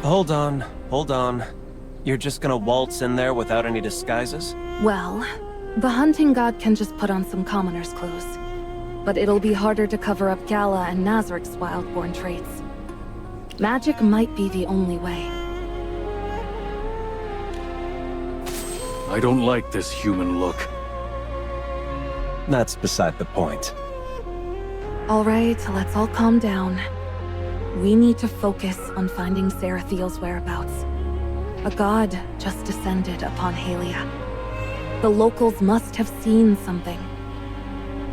Hold on, hold on. You're just gonna waltz in there without any disguises? Well, the hunting god can just put on some commoner's clothes. But it'll be harder to cover up Gala and Nazarik's wildborn traits. Magic might be the only way. I don't like this human look. That's beside the point. Alright, let's all calm down. We need to focus on finding Sarathiel's whereabouts. A god just descended upon Halia. The locals must have seen something.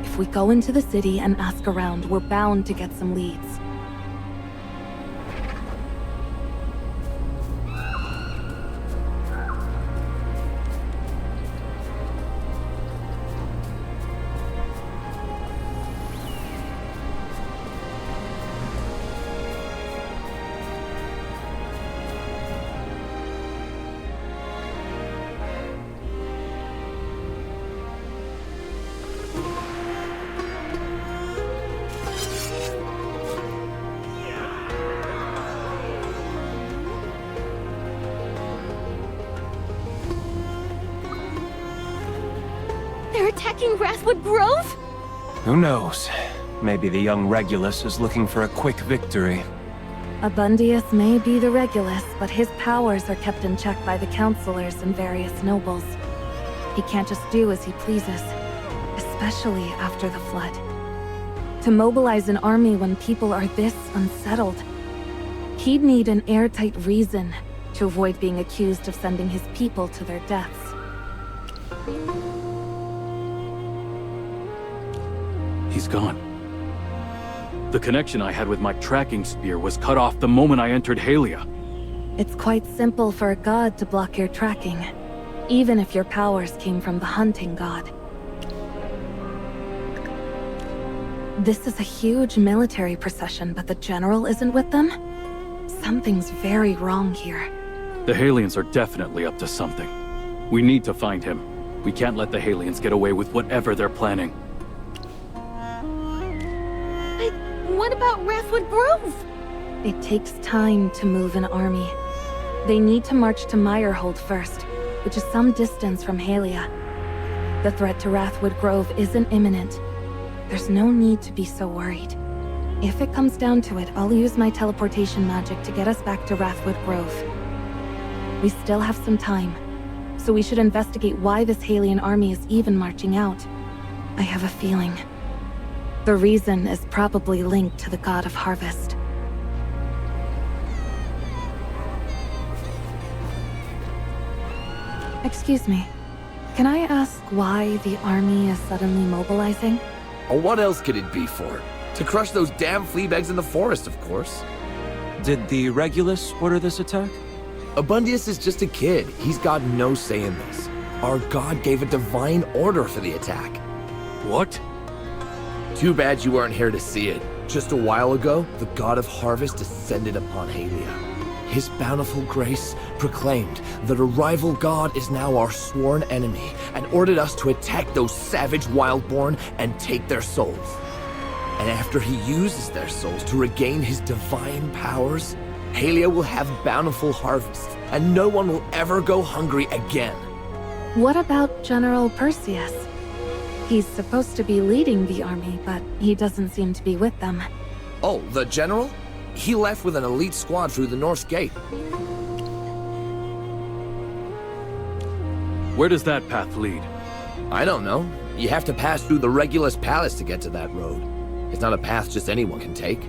If we go into the city and ask around, we're bound to get some leads. They're attacking Wrathwood Grove? Who knows? Maybe the young Regulus is looking for a quick victory. Abundius may be the Regulus, but his powers are kept in check by the counselors and various nobles. He can't just do as he pleases, especially after the flood. To mobilize an army when people are this unsettled, he'd need an airtight reason to avoid being accused of sending his people to their deaths. He's gone. The connection I had with my tracking spear was cut off the moment I entered Halia. It's quite simple for a god to block your tracking, even if your powers came from the hunting god. This is a huge military procession, but the general isn't with them? Something's very wrong here. The Halians are definitely up to something. We need to find him. We can't let the Halians get away with whatever they're planning. What about Wrathwood Grove? It takes time to move an army. They need to march to Meyerhold first, which is some distance from Halia. The threat to Wrathwood Grove isn't imminent. There's no need to be so worried. If it comes down to it, I'll use my teleportation magic to get us back to Wrathwood Grove. We still have some time, so we should investigate why this Halian army is even marching out. I have a feeling. The reason is probably linked to the god of harvest. Excuse me. Can I ask why the army is suddenly mobilizing? Or what else could it be for? To crush those damn fleabags in the forest, of course. Did the Regulus order this attack? Abundius is just a kid. He's got no say in this. Our god gave a divine order for the attack. What? Too bad you weren't here to see it. Just a while ago, the god of harvest descended upon Halia. His bountiful grace proclaimed that a rival god is now our sworn enemy and ordered us to attack those savage wildborn and take their souls. And after he uses their souls to regain his divine powers, Halia will have bountiful harvest, and no one will ever go hungry again. What about General Perseus? He's supposed to be leading the army, but he doesn't seem to be with them. Oh, the general? He left with an elite squad through the North Gate. Where does that path lead? I don't know. You have to pass through the Regulus Palace to get to that road. It's not a path just anyone can take.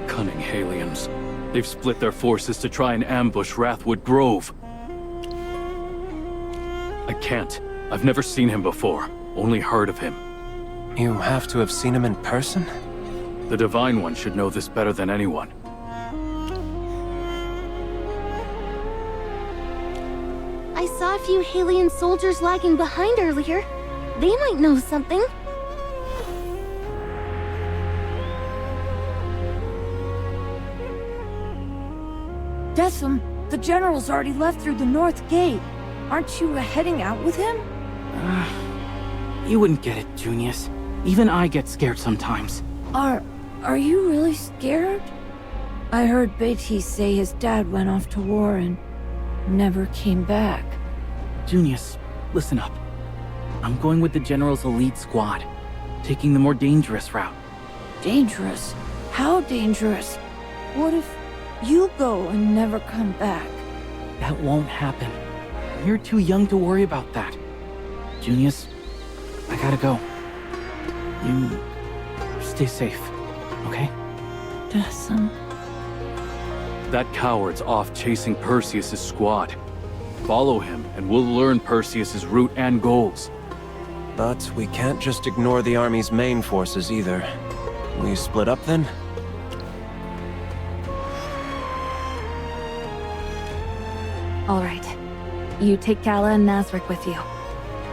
Cunning Halians. They've split their forces to try and ambush Wrathwood Grove. I can't. I've never seen him before. Only heard of him. You have to have seen him in person? The Divine One should know this better than anyone. I saw a few Halian soldiers lagging behind earlier. They might know something. Decim, the general's already left through the North Gate. Aren't you heading out with him? You wouldn't get it, Junius. Even I get scared sometimes. Are you really scared? I heard Beatty say his dad went off to war and never came back. Junius, listen up. I'm going with the General's elite squad, taking the more dangerous route. Dangerous? How dangerous? What if you go and never come back? That won't happen. You're too young to worry about that. Junius, I gotta go. You stay safe, okay? Desum. That coward's off chasing Perseus' squad. Follow him, and we'll learn Perseus' route and goals. But we can't just ignore the army's main forces either. We split up then? All right. You take Gala and Nazric with you.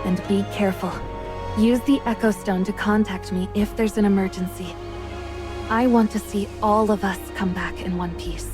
And be careful. Use the Echo Stone to contact me if there's an emergency. I want to see all of us come back in one piece.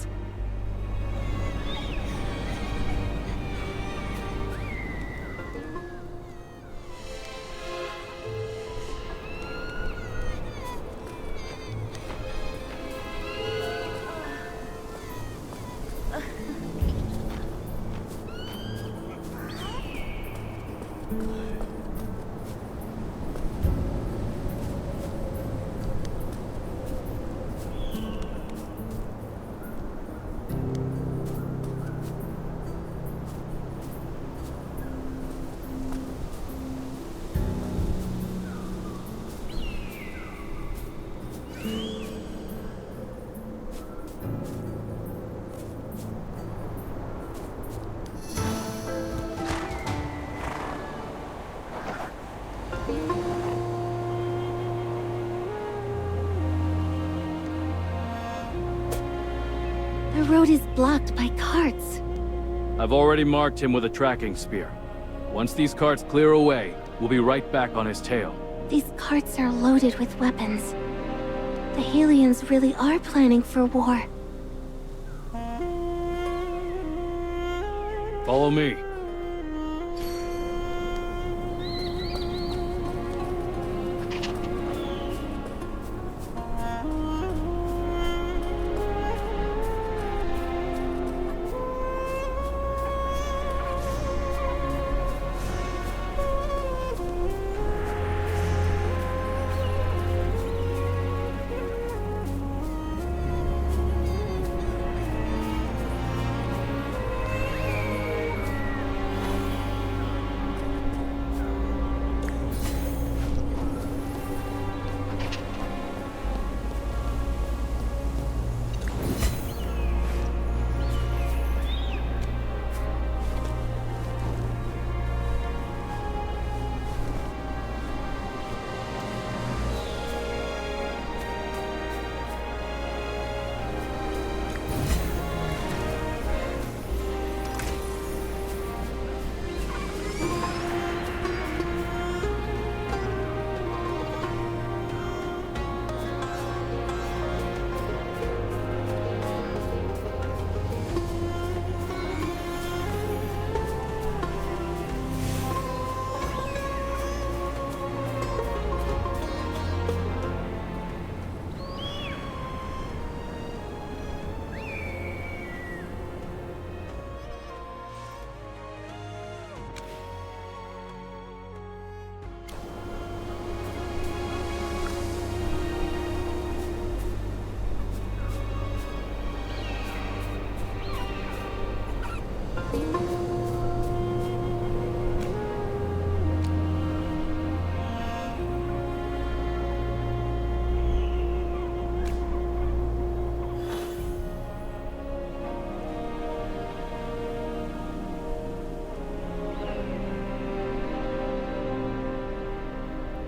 The road is blocked by carts. I've already marked him with a tracking spear. Once these carts clear away, we'll be right back on his tail. These carts are loaded with weapons. The Halians really are planning for war. Follow me.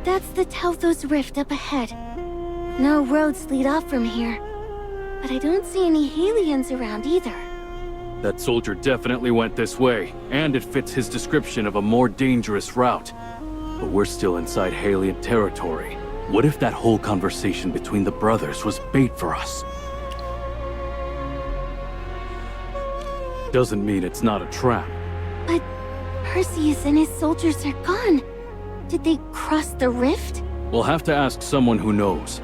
That's the Telthos Rift up ahead. No roads lead off from here. But I don't see any Halians around either. That soldier definitely went this way, and it fits his description of a more dangerous route. But we're still inside Halian territory. What if that whole conversation between the brothers was bait for us? Doesn't mean it's not a trap. But Perseus and his soldiers are gone. Did they cross the rift? We'll have to ask someone who knows.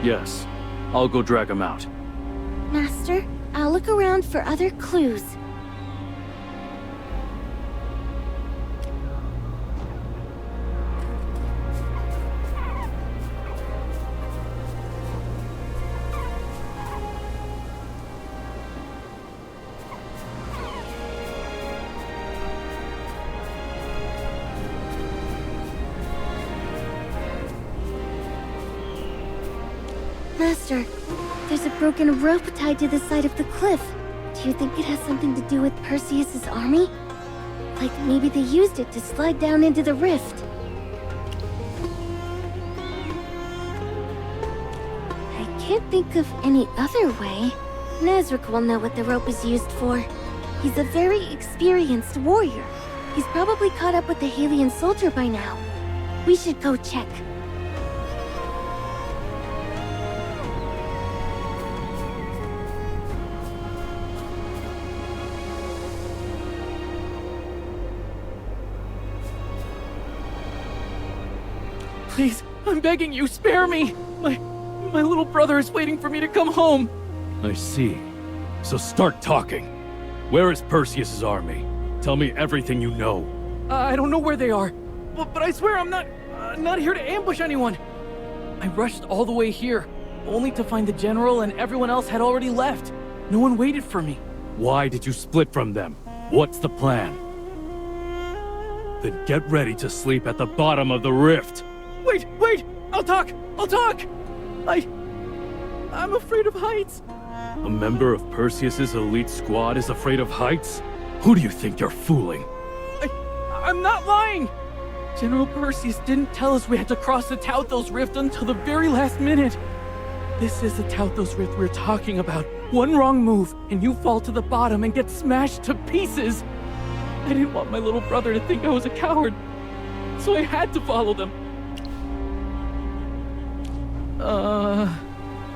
Yes, I'll go drag him out. Master, I'll look around for other clues. Master, there's a broken rope tied to the side of the cliff. Do you think it has something to do with Perseus's army? Like maybe they used it to slide down into the rift. I can't think of any other way. Nezrik will know what the rope is used for. He's a very experienced warrior. He's probably caught up with the Halian soldier by now. We should go check. Please, I'm begging you, spare me! My little brother is waiting for me to come home! I see. So start talking. Where is Perseus's army? Tell me everything you know. I don't know where they are, but I swear I'm not here to ambush anyone. I rushed all the way here, only to find the general and everyone else had already left. No one waited for me. Why did you split from them? What's the plan? Then get ready to sleep at the bottom of the rift. Wait! I'll talk! I'm afraid of heights. A member of Perseus's elite squad is afraid of heights? Who do you think you're fooling? I'm not lying! General Perseus didn't tell us we had to cross the Tauthos Rift until the very last minute. This is the Tauthos Rift we're talking about. One wrong move, and you fall to the bottom and get smashed to pieces. I didn't want my little brother to think I was a coward, so I had to follow them.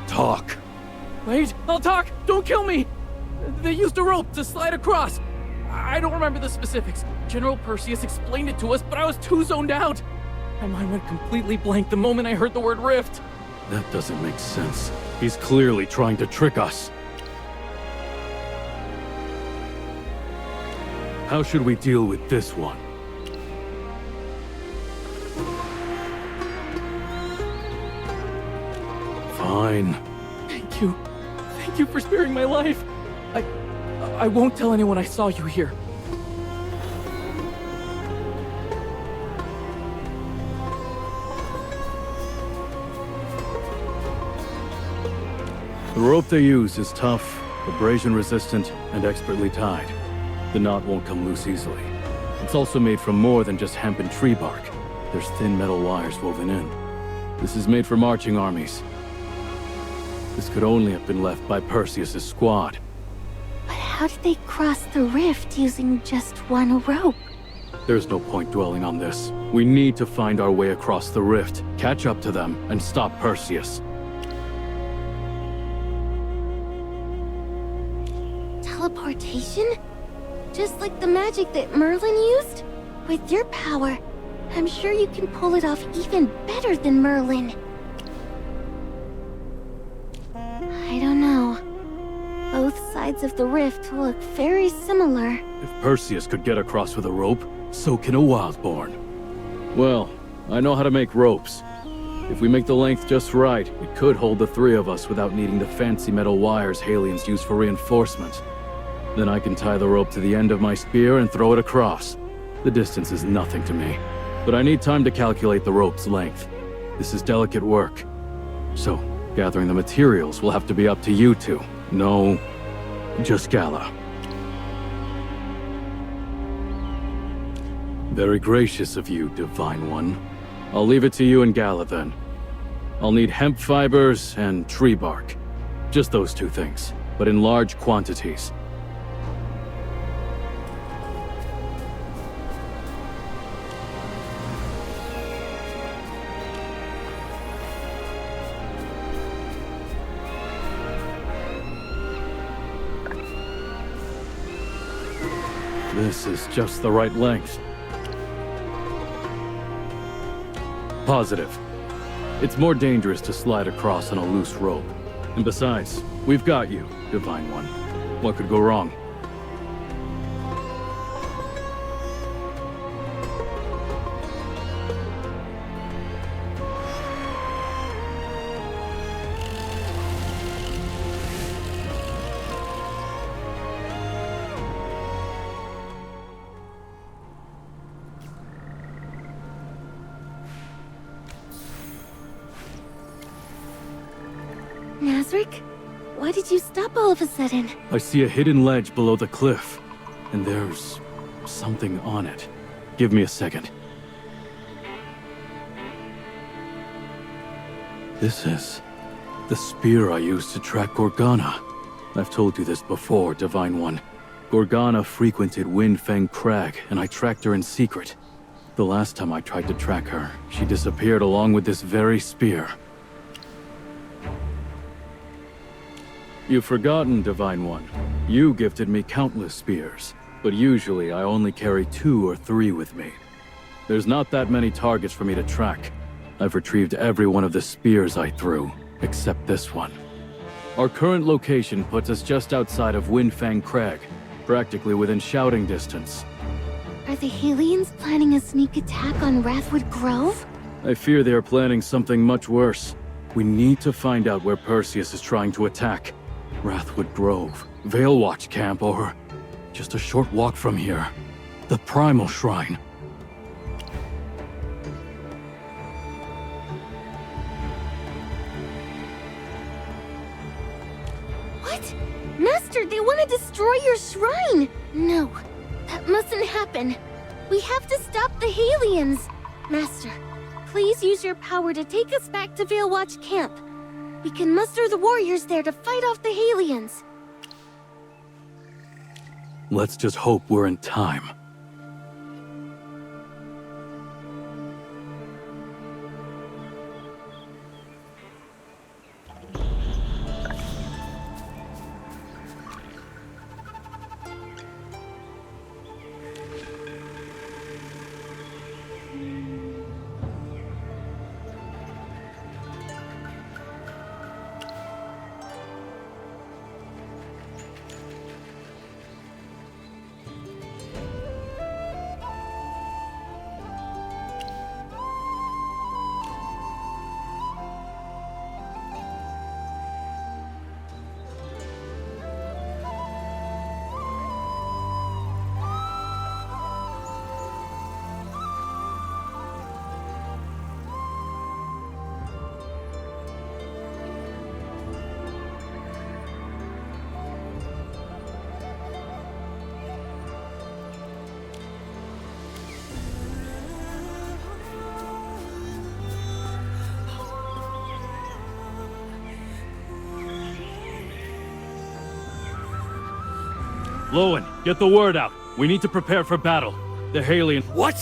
Talk. Wait, I'll talk! Don't kill me! They used a rope to slide across. I don't remember the specifics. General Perseus explained it to us, but I was too zoned out. My mind went completely blank the moment I heard the word rift. That doesn't make sense. He's clearly trying to trick us. How should we deal with this one? Fine. Thank you for sparing my life. I won't tell anyone I saw you here. The rope they use is tough, abrasion resistant, and expertly tied. The knot won't come loose easily. It's also made from more than just hemp and tree bark. There's thin metal wires woven in. This is made for marching armies. This could only have been left by Perseus's squad. But how did they cross the rift using just one rope? There's no point dwelling on this. We need to find our way across the rift, catch up to them, and stop Perseus. Teleportation? Just like the magic that Merlin used? With your power, I'm sure you can pull it off even better than Merlin. I don't know. Both sides of the rift look very similar. If Perseus could get across with a rope, so can a Wildborn. Well, I know how to make ropes. If we make the length just right, it could hold the three of us without needing the fancy metal wires Halians use for reinforcement. Then I can tie the rope to the end of my spear and throw it across. The distance is nothing to me, but I need time to calculate the rope's length. This is delicate work. So, gathering the materials will have to be up to you two. No, just Gala. Very gracious of you, Divine One. I'll leave it to you and Gala then. I'll need hemp fibers and tree bark. Just those two things, but in large quantities. This is just the right length. Positive. It's more dangerous to slide across on a loose rope. And besides, we've got you, Divine One. What could go wrong? Nazric? Why did you stop all of a sudden? I see a hidden ledge below the cliff, and there's something on it. Give me a second. This is the spear I used to track Gorgana. I've told you this before, Divine One. Gorgana frequented Windfang Crag, and I tracked her in secret. The last time I tried to track her, she disappeared along with this very spear. You've forgotten, Divine One. You gifted me countless spears, but usually I only carry 2 or 3 with me. There's not that many targets for me to track. I've retrieved every one of the spears I threw, except this one. Our current location puts us just outside of Windfang Crag, practically within shouting distance. Are the Halians planning a sneak attack on Wrathwood Grove? I fear they are planning something much worse. We need to find out where Perseus is trying to attack. Wrathwood Grove, Veilwatch Camp, or just a short walk from here. The Primal Shrine. What? Master, they want to destroy your shrine! No, that mustn't happen. We have to stop the Halians. Master, please use your power to take us back to Veilwatch Camp. We can muster the warriors there to fight off the Halians. Let's just hope we're in time. Lowen, get the word out. We need to prepare for battle. The Halian... What?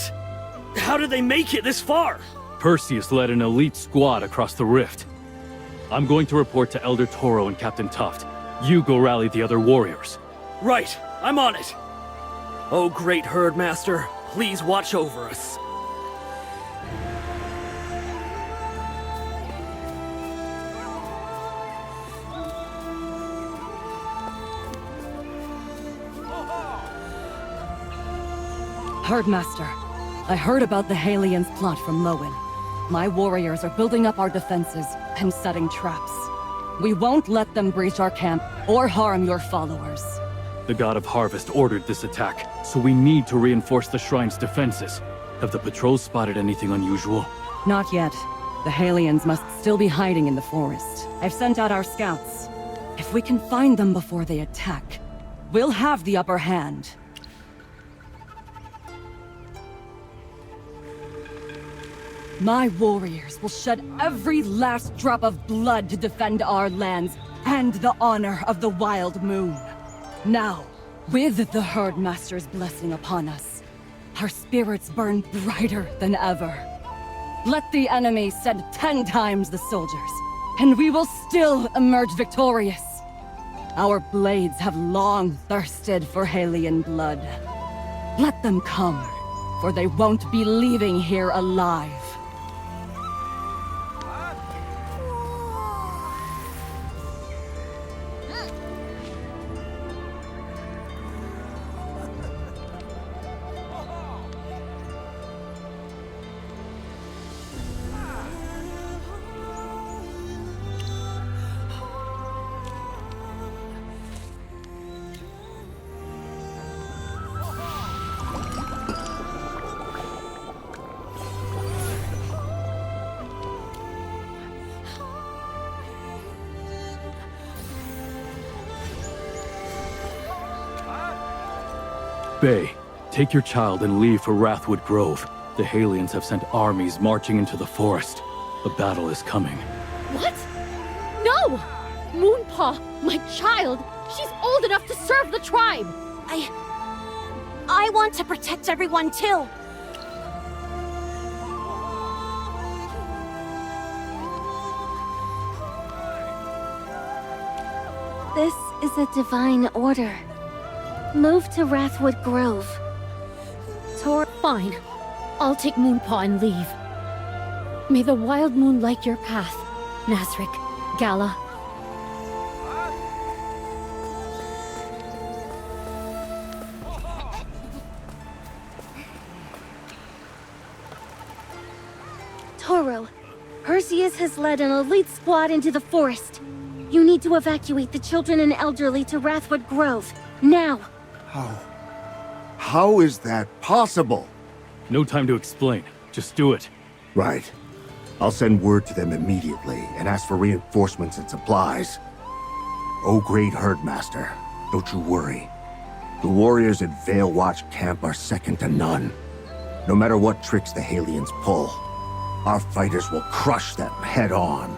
How did they make it this far? Perseus led an elite squad across the rift. I'm going to report to Elder Toro and Captain Tuft. You go rally the other warriors. Right, I'm on it. Oh, great Herdmaster, please watch over us. Herdmaster, I heard about the Halians' plot from Lowen. My warriors are building up our defenses and setting traps. We won't let them breach our camp or harm your followers. The God of Harvest ordered this attack, so we need to reinforce the shrine's defenses. Have the patrols spotted anything unusual? Not yet. The Halians must still be hiding in the forest. I've sent out our scouts. If we can find them before they attack, we'll have the upper hand. My warriors will shed every last drop of blood to defend our lands and the honor of the Wild Moon. Now, with the Herdmaster's blessing upon us, our spirits burn brighter than ever. Let the enemy send 10 times the soldiers, and we will still emerge victorious. Our blades have long thirsted for Halian blood. Let them come, for they won't be leaving here alive. Bay, take your child and leave for Wrathwood Grove. The Halians have sent armies marching into the forest. The battle is coming. What? No! Moonpaw, my child! She's old enough to serve the tribe! I want to protect everyone too. This is a divine order. Move to Wrathwood Grove. Fine. I'll take Moonpaw and leave. May the wild moon light your path, Nazric, Gala. Toro, Perseus has led an elite squad into the forest. You need to evacuate the children and elderly to Wrathwood Grove, now! How is that possible? No time to explain. Just do it. Right. I'll send word to them immediately and ask for reinforcements and supplies. Oh, great Herdmaster, don't you worry. The warriors at Vale Watch Camp are second to none. No matter what tricks the Halians pull, our fighters will crush them head on.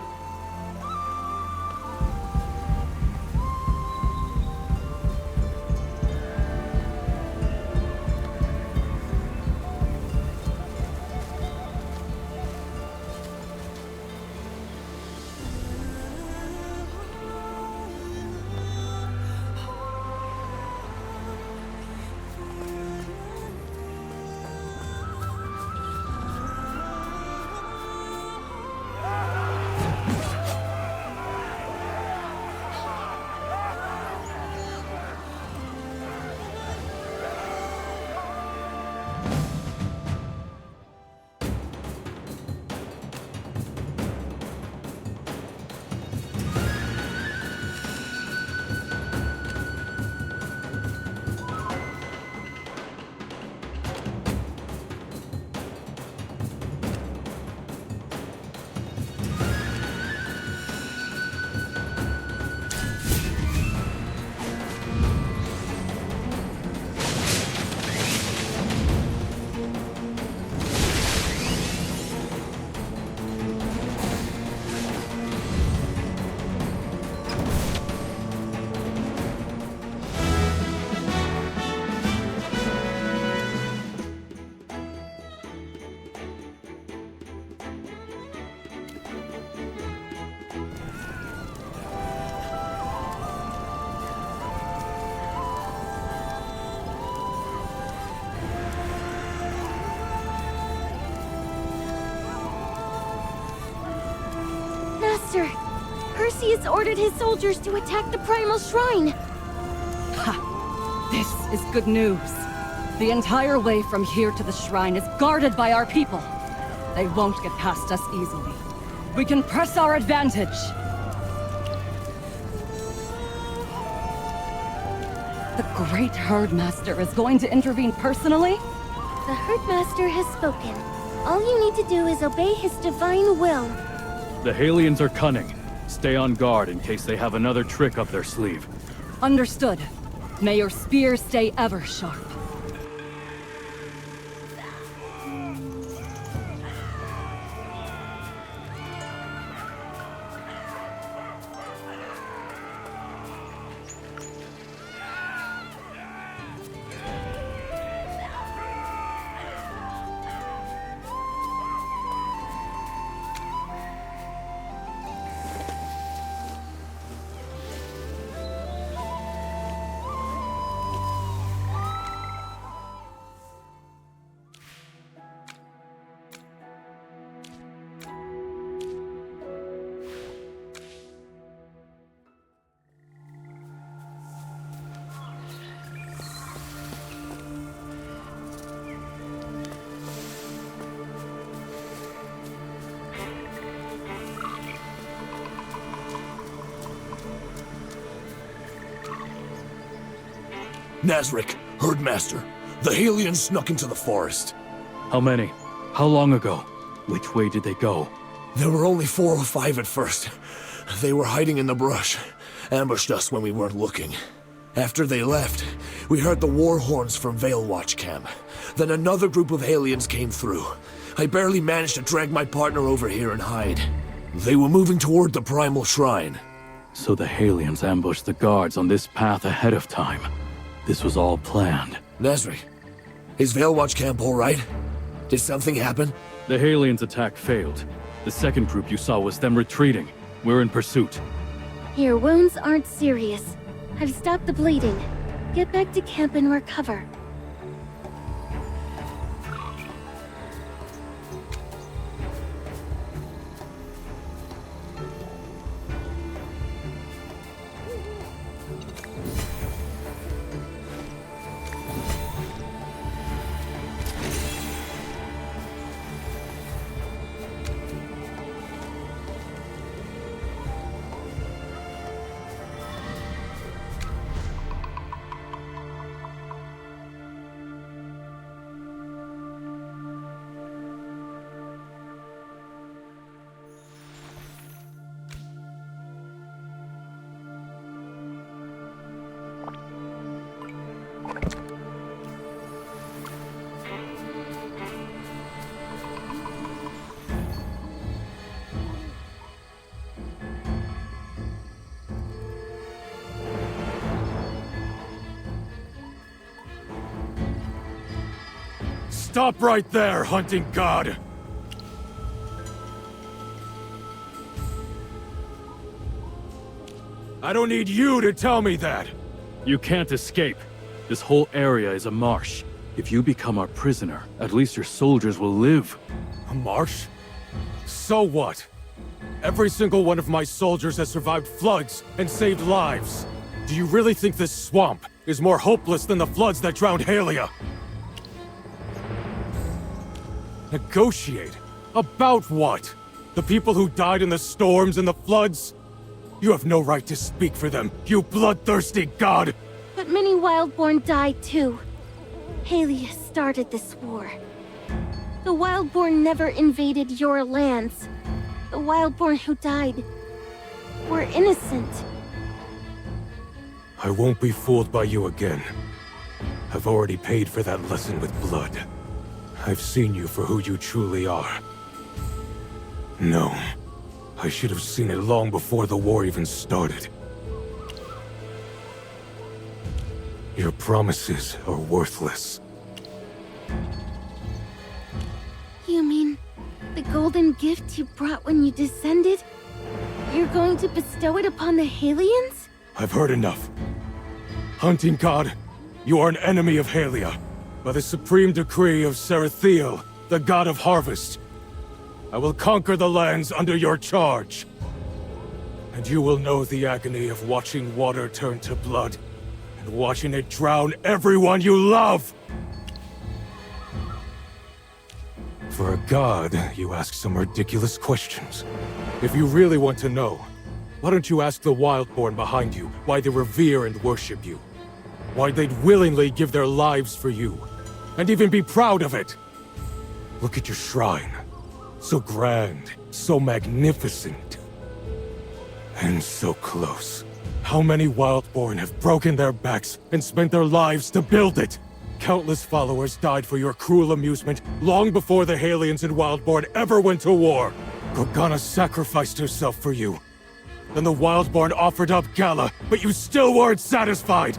Master, Perseus ordered his soldiers to attack the Primal Shrine. Ha! This is good news. The entire way from here to the shrine is guarded by our people. They won't get past us easily. We can press our advantage. The great Herdmaster is going to intervene personally? The Herdmaster has spoken. All you need to do is obey his divine will. The Halians are cunning. Stay on guard in case they have another trick up their sleeve. Understood. May your spear stay ever sharp. Nazric, Herdmaster, the Halians snuck into the forest. How many? How long ago? Which way did they go? There were only 4 or 5 at first. They were hiding in the brush. Ambushed us when we weren't looking. After they left, we heard the war horns from Veil Watch camp. Then another group of aliens came through. I barely managed to drag my partner over here and hide. They were moving toward the primal shrine. So the aliens ambushed the guards on this path ahead of time. This was all planned. Nesri, is Veil Watch camp all right? Did something happen? The aliens' attack failed. The second group you saw was them retreating. We're in pursuit. Your wounds aren't serious. I've stopped the bleeding. Get back to camp and recover. Stop right there, hunting god! I don't need you to tell me that! You can't escape. This whole area is a marsh. If you become our prisoner, at least your soldiers will live. A marsh? So what? Every single one of my soldiers has survived floods and saved lives. Do you really think this swamp is more hopeless than the floods that drowned Halia? Negotiate? About what? The people who died in the storms and the floods? You have no right to speak for them, you bloodthirsty god! But many Wildborn died too. Halia started this war. The Wildborn never invaded your lands. The Wildborn who died were innocent. I won't be fooled by you again. I've already paid for that lesson with blood. I've seen you for who you truly are. No, I should have seen it long before the war even started. Your promises are worthless. You mean the golden gift you brought when you descended? You're going to bestow it upon the Halians? I've heard enough. Hunting god, you are an enemy of Halia. By the supreme decree of Sarathiel, the god of harvest, I will conquer the lands under your charge. And you will know the agony of watching water turn to blood, and watching it drown everyone you love! For a god, you ask some ridiculous questions. If you really want to know, why don't you ask the Wildborn behind you why they revere and worship you? Why they'd willingly give their lives for you, and even be proud of it. Look at your shrine. So grand, so magnificent. And so close. How many Wildborn have broken their backs and spent their lives to build it? Countless followers died for your cruel amusement long before the Halians and Wildborn ever went to war. Gorgana sacrificed herself for you. Then the Wildborn offered up Gala, but you still weren't satisfied!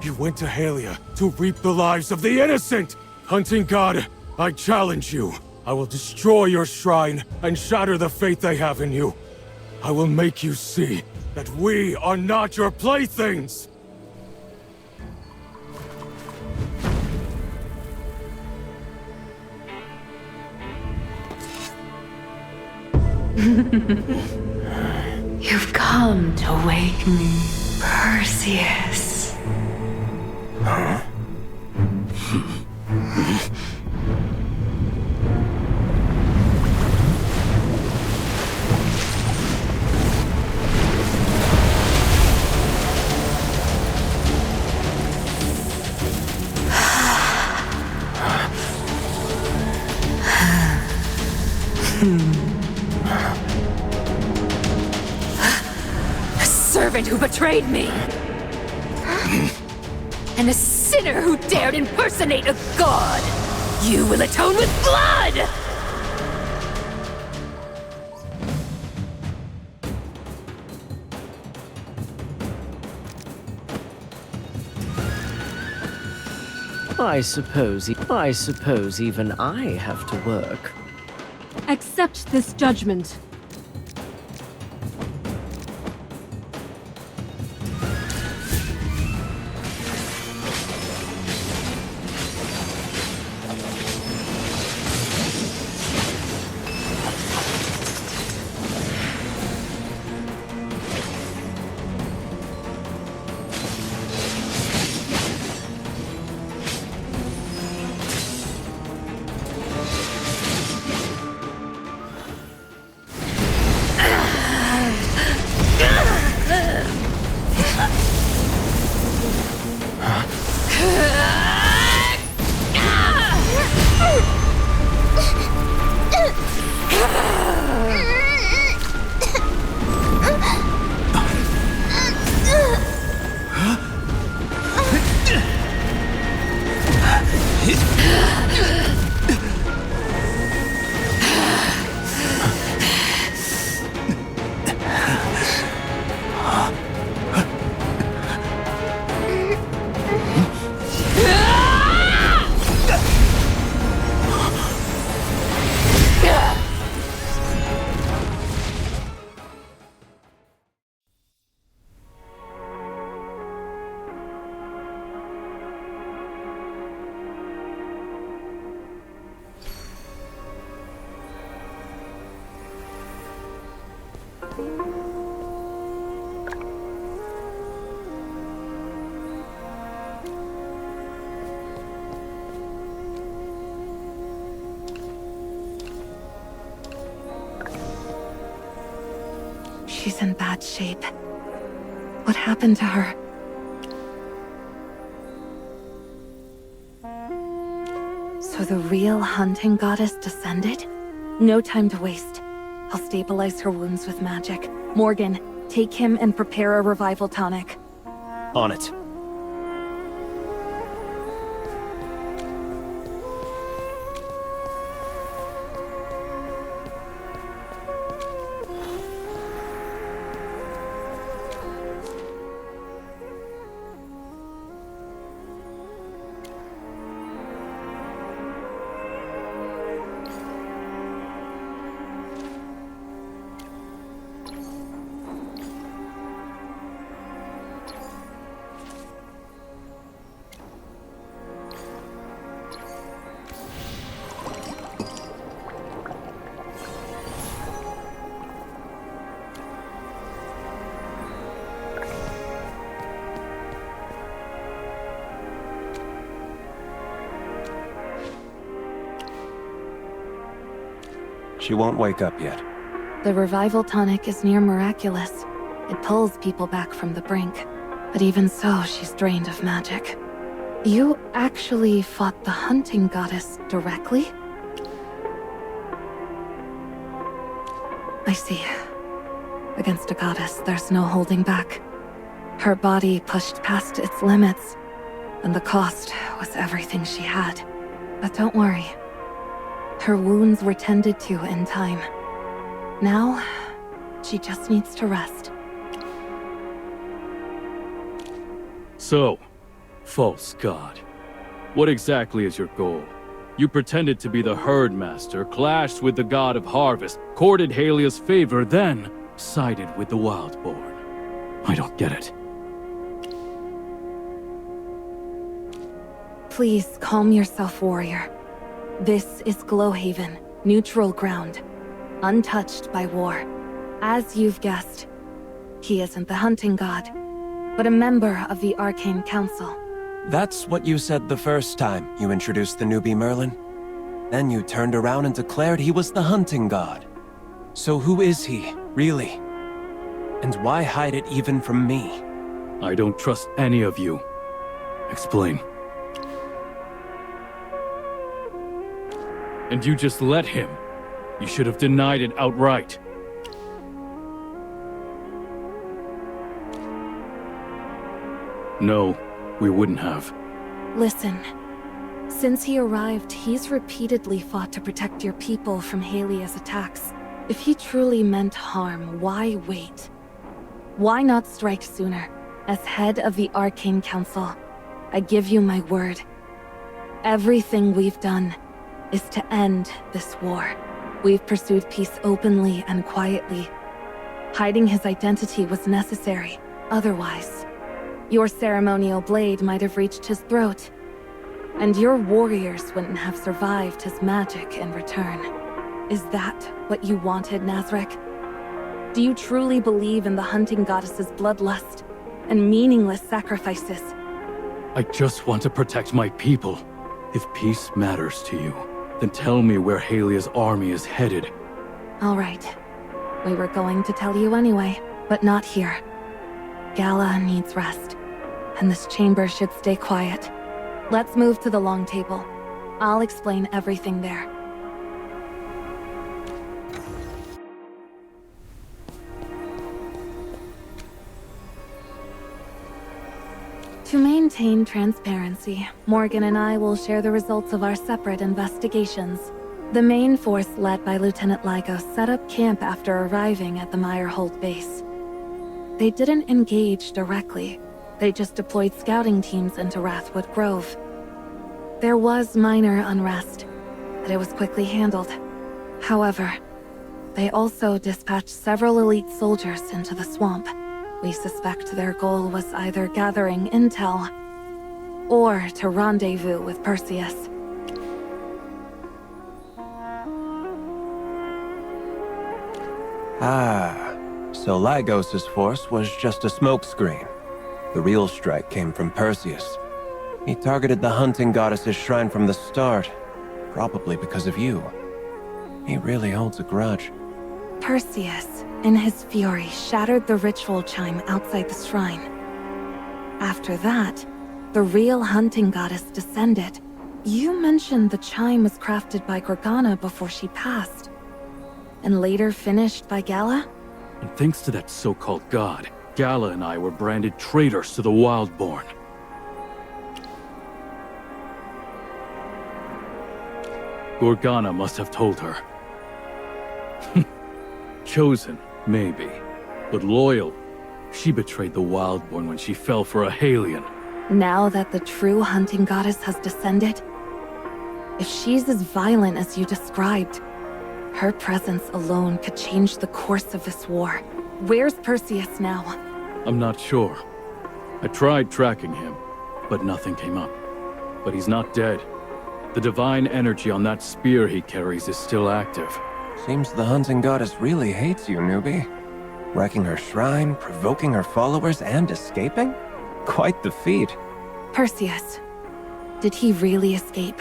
You went to Halia to reap the lives of the innocent! Hunting god, I challenge you. I will destroy your shrine and shatter the faith they have in you. I will make you see that we are not your playthings! You've come to wake me, Perseus. Huh? The servant who betrayed me! and a sinner who dared impersonate a god. You will atone with blood! I suppose even I have to work. Accept this judgment. She's in bad shape. What happened to her? So the real hunting goddess descended? No time to waste. I'll stabilize her wounds with magic. Morgan, take him and prepare a revival tonic. On it. She won't wake up yet. The revival tonic is near miraculous. It pulls people back from the brink. But even so, she's drained of magic. You actually fought the hunting goddess directly? I see. Against a goddess, there's no holding back. Her body pushed past its limits, and the cost was everything she had. But don't worry. Her wounds were tended to in time. Now, she just needs to rest. So, false god. What exactly is your goal? You pretended to be the herd master, clashed with the god of harvest, courted Halia's favor, then sided with the Wildborn. I don't get it. Please calm yourself, warrior. This is Glowhaven, neutral ground, untouched by war. As you've guessed, he isn't the hunting god, but a member of the Arcane Council. That's what you said the first time you introduced the newbie Merlin. Then you turned around and declared he was the hunting god. So who is he, really? And why hide it even from me? I don't trust any of you. Explain. And you just let him. You should have denied it outright. No, we wouldn't have. Listen. Since he arrived, he's repeatedly fought to protect your people from Halia's attacks. If he truly meant harm, why wait? Why not strike sooner? As head of the Arcane Council, I give you my word. Everything we've done is to end this war. We've pursued peace openly and quietly. Hiding his identity was necessary. Otherwise, your ceremonial blade might have reached his throat, and your warriors wouldn't have survived his magic in return. Is that what you wanted, Nazric? Do you truly believe in the hunting goddess's bloodlust and meaningless sacrifices? I just want to protect my people. If peace matters to you, then tell me where Halia's army is headed. All right. We were going to tell you anyway, but not here. Gala needs rest, and this chamber should stay quiet. Let's move to the long table. I'll explain everything there. To maintain transparency, Morgan and I will share the results of our separate investigations. The main force led by Lieutenant Lygos set up camp after arriving at the Meyerhold base. They didn't engage directly. They just deployed scouting teams into Wrathwood Grove. There was minor unrest, but it was quickly handled. However, they also dispatched several elite soldiers into the swamp. We suspect their goal was either gathering intel or to rendezvous with Perseus. Ah, so Lygos' force was just a smokescreen. The real strike came from Perseus. He targeted the hunting goddess's shrine from the start, probably because of you. He really holds a grudge. Perseus, in his fury, shattered the ritual chime outside the shrine. After that, the real hunting goddess descended. You mentioned the chime was crafted by Gorgana before she passed, and later finished by Gala? And thanks to that so-called god, Gala and I were branded traitors to the Wildborn. Gorgana must have told her. Chosen, maybe. But loyal, she betrayed the Wildborn when she fell for a Halian. Now that the true hunting goddess has descended, if she's as violent as you described, her presence alone could change the course of this war. Where's Perseus now? I'm not sure. I tried tracking him, but nothing came up. But he's not dead. The divine energy on that spear he carries is still active. Seems the hunting goddess really hates you, newbie. Wrecking her shrine, provoking her followers, and escaping? Quite the feat. Perseus. Did he really escape?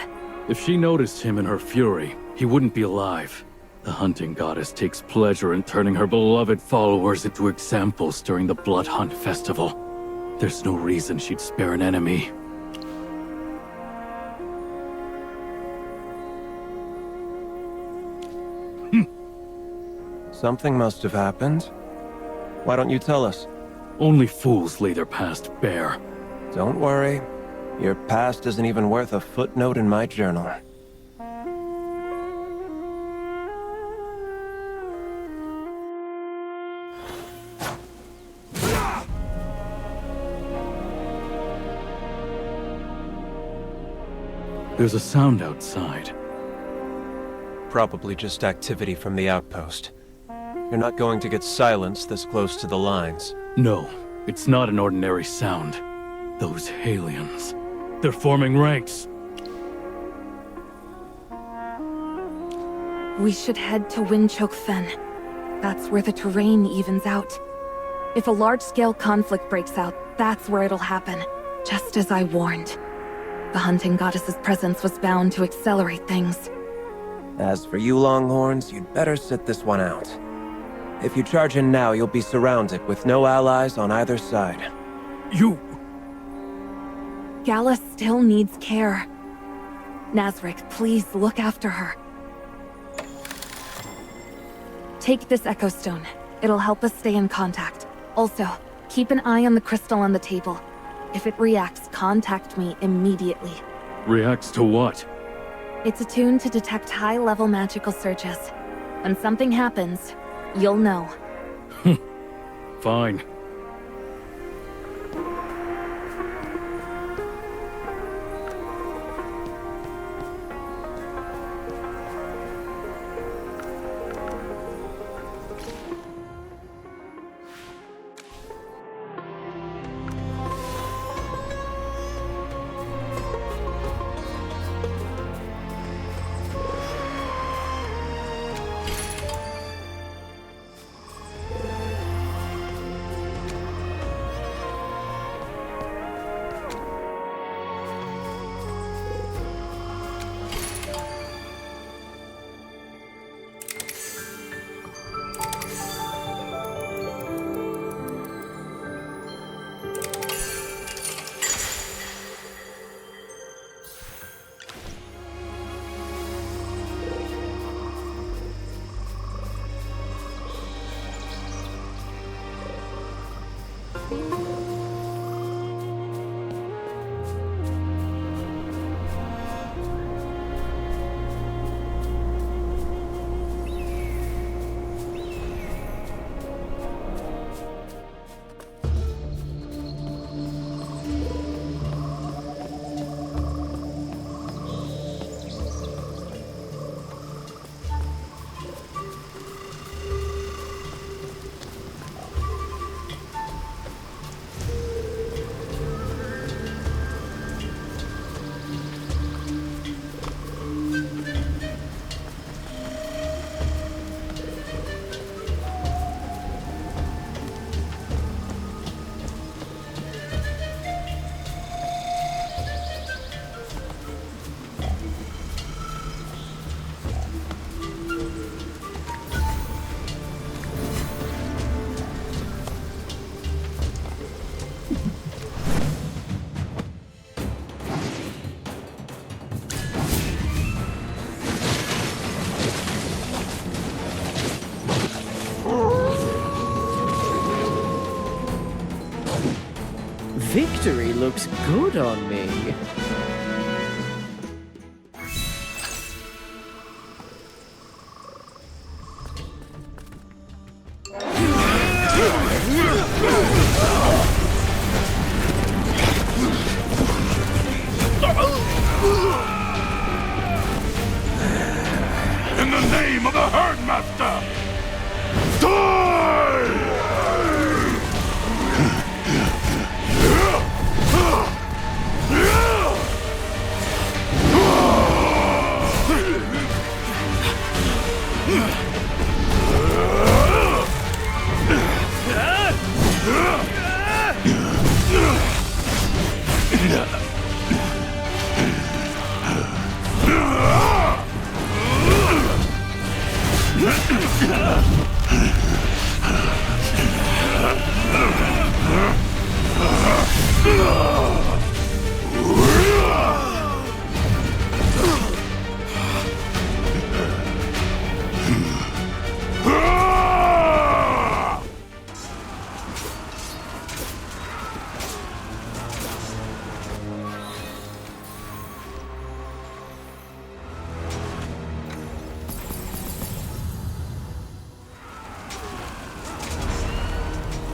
If she noticed him in her fury, he wouldn't be alive. The hunting goddess takes pleasure in turning her beloved followers into examples during the Blood Hunt Festival. There's no reason she'd spare an enemy. Something must have happened. Why don't you tell us? Only fools lay their past bare. Don't worry. Your past isn't even worth a footnote in my journal. There's a sound outside. Probably just activity from the outpost. You're not going to get silence this close to the lines. No, it's not an ordinary sound. Those Halians. They're forming ranks. We should head to Windchoke Fen. That's where the terrain evens out. If a large-scale conflict breaks out, that's where it'll happen. Just as I warned. The hunting goddess's presence was bound to accelerate things. As for you Longhorns, you'd better sit this one out. If you charge in now, you'll be surrounded with no allies on either side. You... Gala still needs care. Nazric, please look after her. Take this Echo Stone. It'll help us stay in contact. Also, keep an eye on the crystal on the table. If it reacts, contact me immediately. Reacts to what? It's attuned to detect high-level magical surges. When something happens, you'll know. Fine. Victory looks good on me. In the name of the Herdmaster! Die!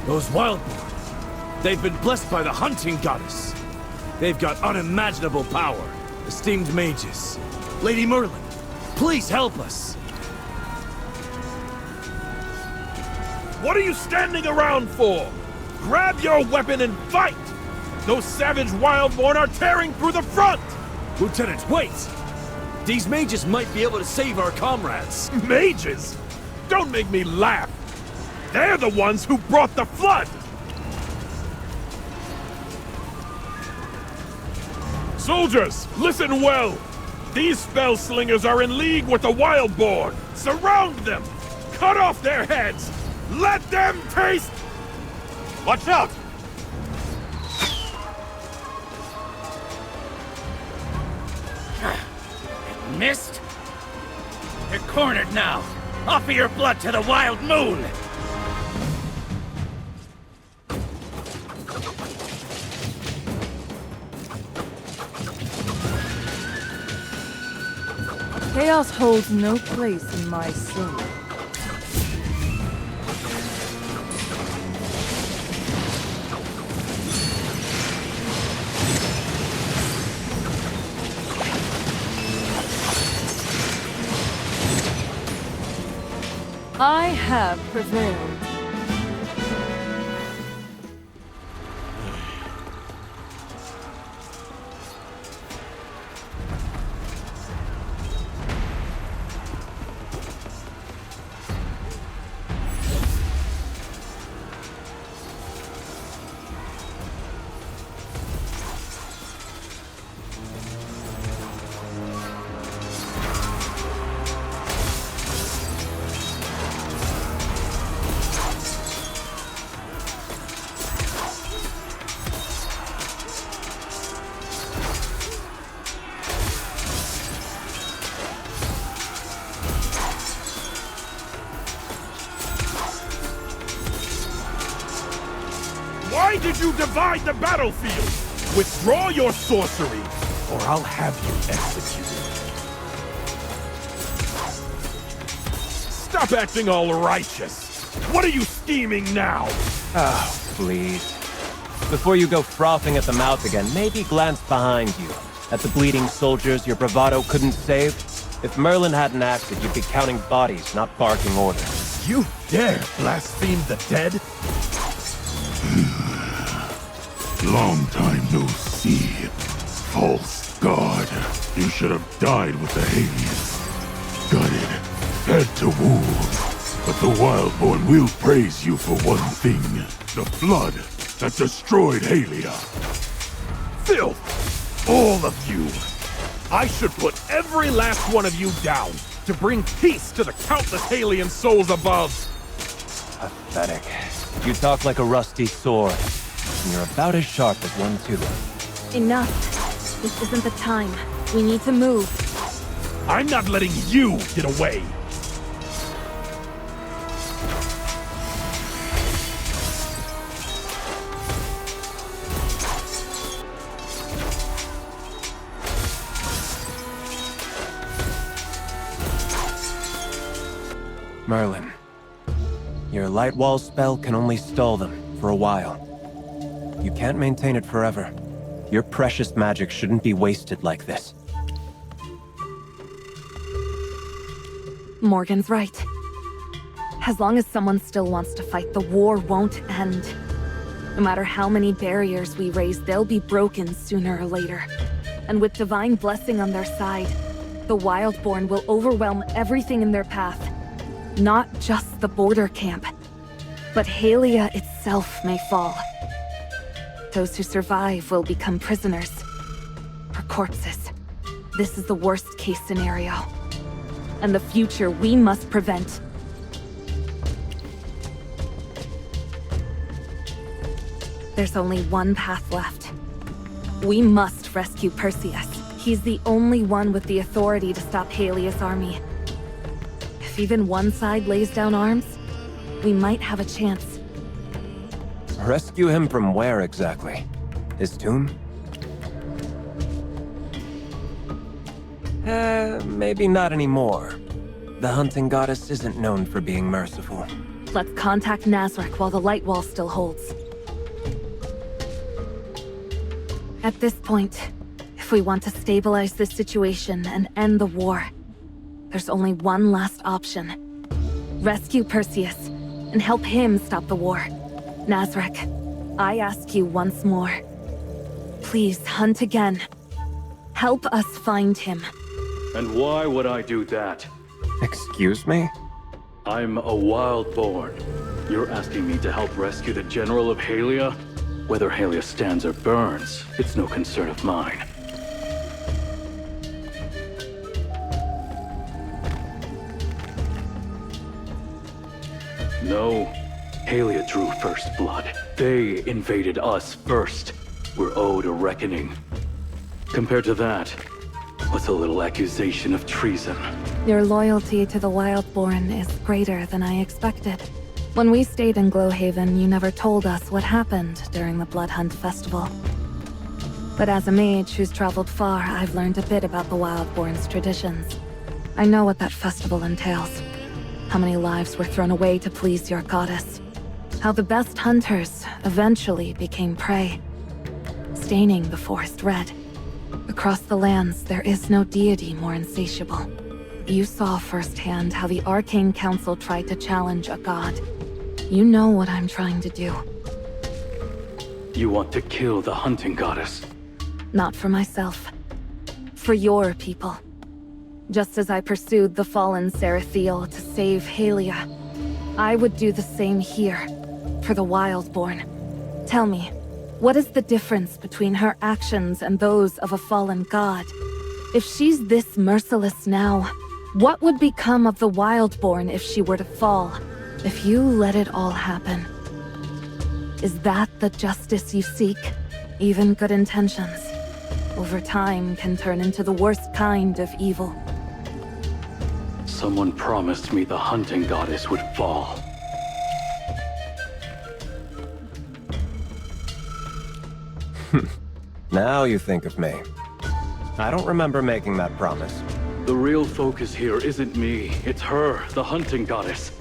Those wildborn, they've been blessed by the hunting goddess. They've got unimaginable power. Esteemed mages. Lady Merlin, please help us. What are you standing around for? Grab your weapon and fight! Those savage wildborn are tearing through the front! Lieutenant, wait! These mages might be able to save our comrades. Mages? Don't make me laugh! They're the ones who brought the flood! Soldiers, listen well! These spell slingers are in league with the Wildborn! Surround them! Cut off their heads! Let them taste... Watch out! Missed? You're cornered now! Offer your blood to the Wild Moon! Chaos holds no place in my soul. I have prevailed. Why did you divide the battlefield? Withdraw your sorcery, or I'll have you executed. Stop acting all righteous. What are you scheming now? Oh, please. Before you go frothing at the mouth again, maybe glance behind you. At the bleeding soldiers your bravado couldn't save? If Merlin hadn't acted, you'd be counting bodies, not barking orders. You dare blaspheme the dead? Long time no see. False god. You should have died with the Hades. Gutted, head to wound. But the Wildborn will praise you for one thing. The blood that destroyed Halia. Filth! All of you! I should put every last one of you down to bring peace to the countless Halian souls above! Pathetic. You talk like a rusty sword. And you're about as sharp as one too. Enough. This isn't the time. We need to move. I'm not letting you get away! Merlin, your light wall spell can only stall them for a while. You can't maintain it forever. Your precious magic shouldn't be wasted like this. Morgan's right. As long as someone still wants to fight, the war won't end. No matter how many barriers we raise, they'll be broken sooner or later. And with divine blessing on their side, the Wildborn will overwhelm everything in their path. Not just the border camp, but Halia itself may fall. Those who survive will become prisoners, or corpses. This is the worst-case scenario, and the future we must prevent. There's only one path left. We must rescue Perseus. He's the only one with the authority to stop Halia's army. If even one side lays down arms, we might have a chance. Rescue him from where exactly? His tomb? Maybe not anymore. The hunting goddess isn't known for being merciful. Let's contact Nazarick while the light wall still holds. At this point, if we want to stabilize this situation and end the war, there's only one last option. Rescue Perseus, and help him stop the war. Nazarick, I ask you once more. Please hunt again. Help us find him. And why would I do that? Excuse me? I'm a Wildborn. You're asking me to help rescue the General of Halia? Whether Halia stands or burns, it's no concern of mine. No, Halia drew first blood. They invaded us first. We're owed a reckoning. Compared to that, what's a little accusation of treason? Your loyalty to the Wildborn is greater than I expected. When we stayed in Glowhaven, you never told us what happened during the Blood Hunt Festival. But as a mage who's traveled far, I've learned a bit about the Wildborn's traditions. I know what that festival entails. How many lives were thrown away to please your goddess. How the best hunters eventually became prey, staining the forest red. Across the lands, there is no deity more insatiable. You saw firsthand how the Arcane Council tried to challenge a god. You know what I'm trying to do. You want to kill the hunting goddess? Not for myself. For your people. Just as I pursued the fallen Sarathiel to save Halia, I would do the same here, for the Wildborn. Tell me, what is the difference between her actions and those of a fallen god? If she's this merciless now, what would become of the Wildborn if she were to fall? If you let it all happen? Is that the justice you seek? Even good intentions, over time, can turn into the worst kind of evil. Someone promised me the hunting goddess would fall. Now you think of me. I don't remember making that promise. The real focus here isn't me, it's her, the hunting goddess.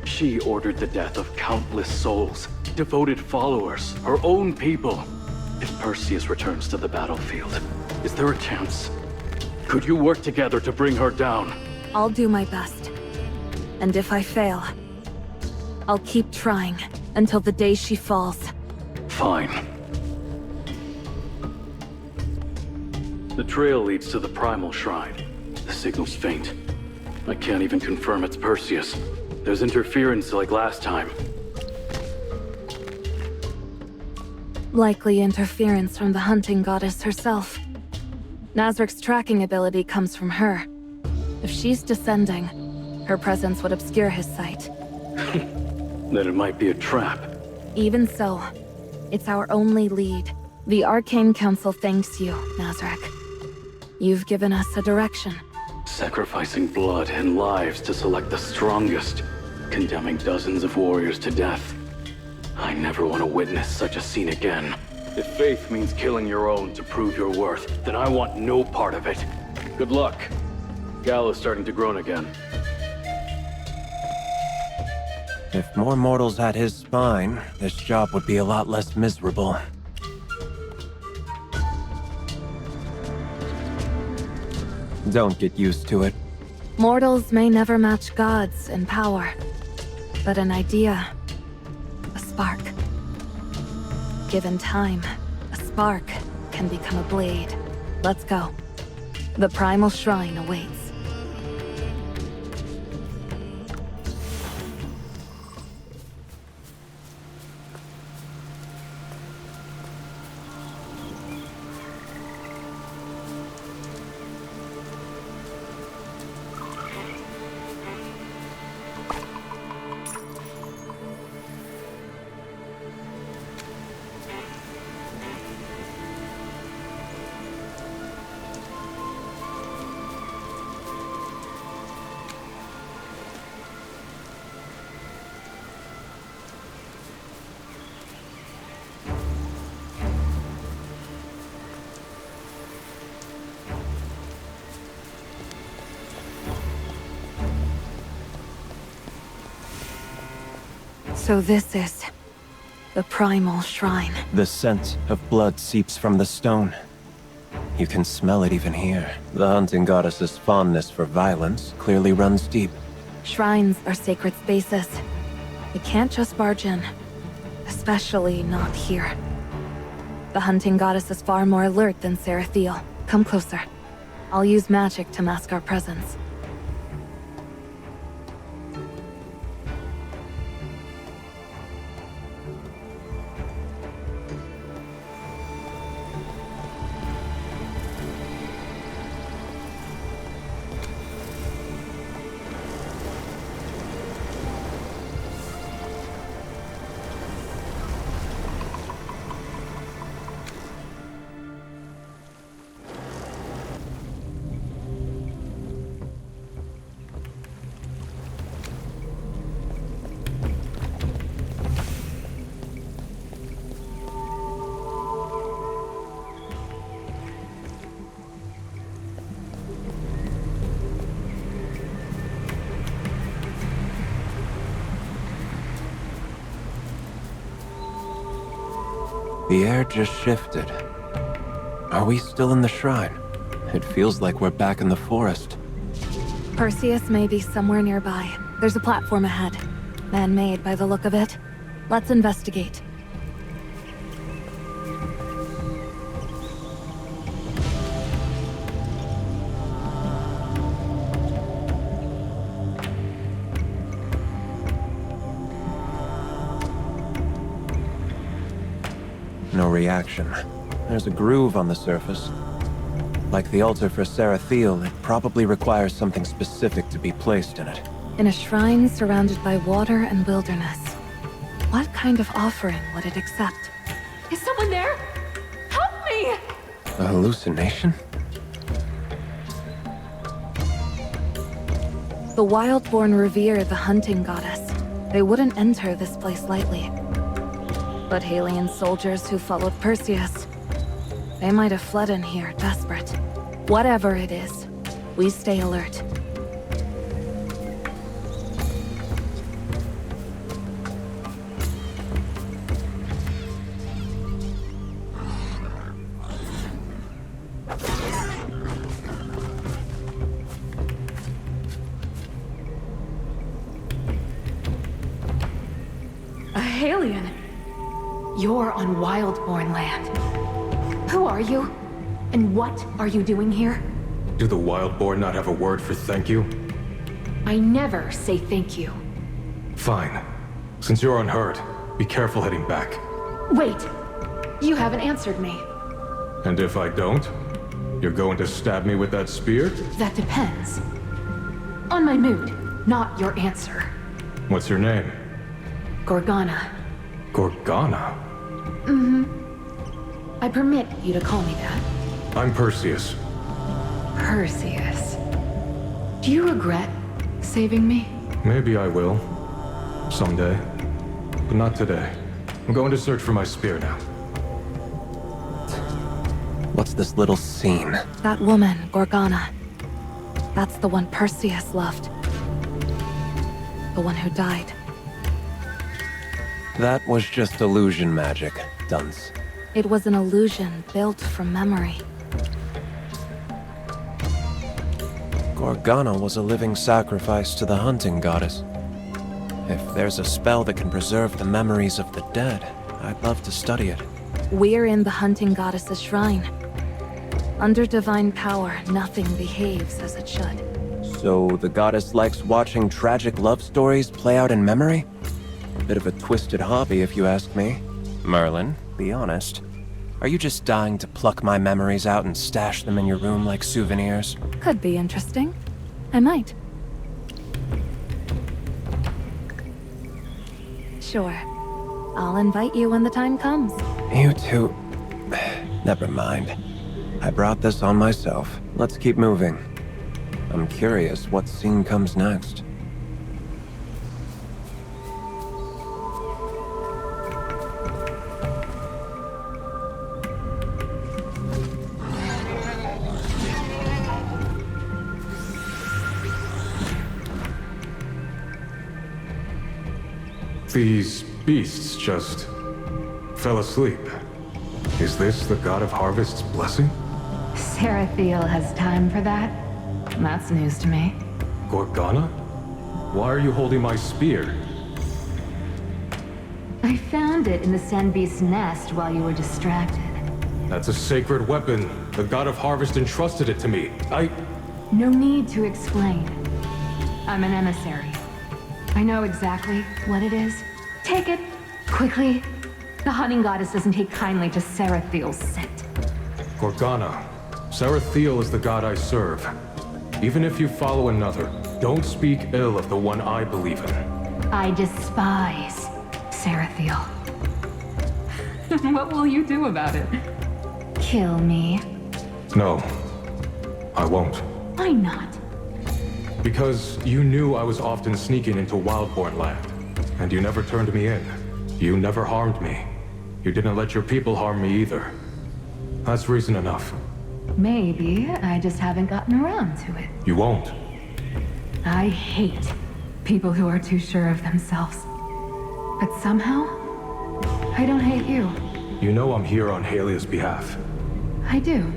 She ordered the death of countless souls, devoted followers, her own people. If Perseus returns to the battlefield, is there a chance? Could you work together to bring her down? I'll do my best. And if I fail, I'll keep trying until the day she falls. Fine. The trail leads to the Primal Shrine. The signal's faint. I can't even confirm it's Perseus. There's interference like last time. Likely interference from the hunting goddess herself. Nazric's tracking ability comes from her. If she's descending, her presence would obscure his sight. Then it might be a trap. Even so, it's our only lead. The Arcane Council thanks you, Nazric. You've given us a direction. Sacrificing blood and lives to select the strongest, condemning dozens of warriors to death. I never want to witness such a scene again. If faith means killing your own to prove your worth, then I want no part of it. Good luck. Gal is starting to groan again. If more mortals had his spine, this job would be a lot less miserable. Don't get used to it. Mortals may never match gods in power, but an idea, a spark. Given time, a spark can become a blade. Let's go. The Primal Shrine awaits. So this is the Primal Shrine. The scent of blood seeps from the stone. You can smell it even here. The hunting goddess's fondness for violence clearly runs deep. Shrines are sacred spaces. You can't just barge in. Especially not here. The hunting goddess is far more alert than Sarathiel. Come closer. I'll use magic to mask our presence. The air just shifted. Are we still in the shrine? It feels like we're back in the forest. Perseus may be somewhere nearby. There's a platform ahead. Man-made by the look of it. Let's investigate. No reaction. There's a groove on the surface. Like the altar for Sarathiel, it probably requires something specific to be placed in it. In a shrine surrounded by water and wilderness. What kind of offering would it accept? Is someone there? Help me! A hallucination? The Wildborn revere the hunting goddess. They wouldn't enter this place lightly. But Halian soldiers who followed Perseus, they might have fled in here, desperate. Whatever it is, we stay alert. A Halian. You're on Wildborn land. Who are you? And what are you doing here? Do the Wildborn not have a word for thank you? I never say thank you. Fine. Since you're unhurt, be careful heading back. Wait! You haven't answered me. And if I don't? You're going to stab me with that spear? That depends. On my mood, not your answer. What's your name? Gorgana. Gorgana? Mm-hmm. I permit you to call me that. I'm Perseus. Perseus. Do you regret saving me? Maybe I will. Someday. But not today. I'm going to search for my spear now. What's this little scene? That woman, Gorgana. That's the one Perseus loved. The one who died. That was just illusion magic, dunce. It was an illusion built from memory. Gorgana was a living sacrifice to the hunting goddess. If there's a spell that can preserve the memories of the dead, I'd love to study it. We're in the hunting goddess's shrine. Under divine power, nothing behaves as it should. So the goddess likes watching tragic love stories play out in memory? Bit of a twisted hobby, if you ask me. Merlin, be honest. Are you just dying to pluck my memories out and stash them in your room like souvenirs? Could be interesting. I might. Sure. I'll invite you when the time comes. You two... Never mind. I brought this on myself. Let's keep moving. I'm curious what scene comes next. These beasts just fell asleep. Is this the god of harvest's blessing? Sarathiel has time for that? That's news to me. Gorgana? Why are you holding my spear? I found it in the sand beast's nest while you were distracted. That's a sacred weapon. The god of harvest entrusted it to me. No need to explain. I'm an emissary. I know exactly what it is. Take it, quickly. The hunting goddess doesn't take kindly to Sarathiel's scent. Gorgana, Sarathiel is the god I serve. Even if you follow another, don't speak ill of the one I believe in. I despise Sarathiel. What will you do about it? Kill me. No, I won't. Why not? Because you knew I was often sneaking into Wildborn land, and you never turned me in. You never harmed me. You didn't let your people harm me either. That's reason enough. Maybe I just haven't gotten around to it. You won't. I hate people who are too sure of themselves. But somehow, I don't hate you. You know I'm here on Halia's behalf. I do.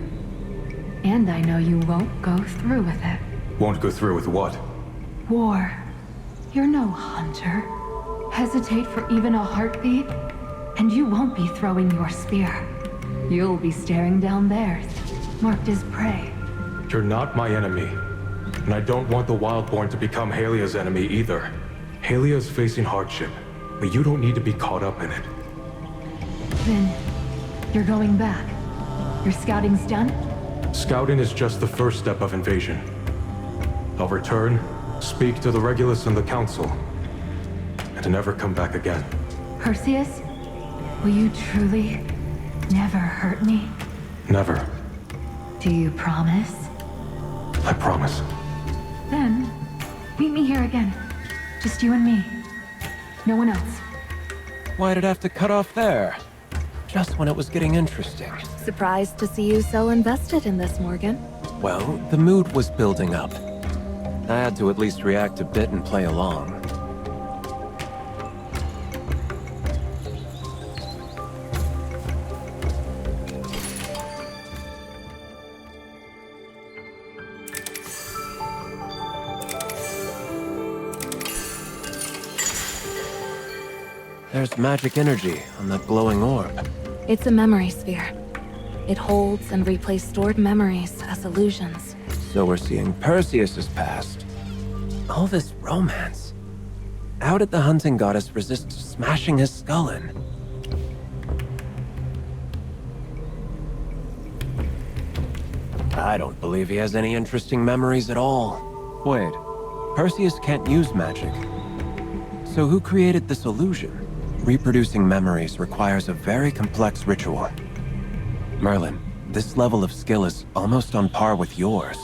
And I know you won't go through with it. Won't go through with what? War. You're no hunter. Hesitate for even a heartbeat, and you won't be throwing your spear. You'll be staring down theirs, marked as prey. You're not my enemy. And I don't want the Wildborn to become Halia's enemy either. Halia's facing hardship, but you don't need to be caught up in it. Then, you're going back. Your scouting's done? Scouting is just the first step of invasion. I'll return, speak to the Regulus and the Council, and never come back again. Perseus? Will you truly never hurt me? Never. Do you promise? I promise. Then, meet me here again. Just you and me. No one else. Why'd it have to cut off there? Just when it was getting interesting. Surprised to see you so invested in this, Morgan. Well, the mood was building up. I had to at least react a bit and play along. There's magic energy on that glowing orb. It's a memory sphere. It holds and replays stored memories as illusions. So we're seeing Perseus's past. All this romance. How did the hunting goddess resist smashing his skull in? I don't believe he has any interesting memories at all. Wait, Perseus can't use magic. So who created this illusion? Reproducing memories requires a very complex ritual. Merlin, this level of skill is almost on par with yours.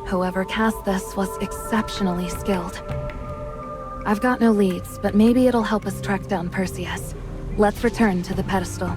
Whoever cast this was exceptionally skilled. I've got no leads, but maybe it'll help us track down Perseus. Let's return to the pedestal.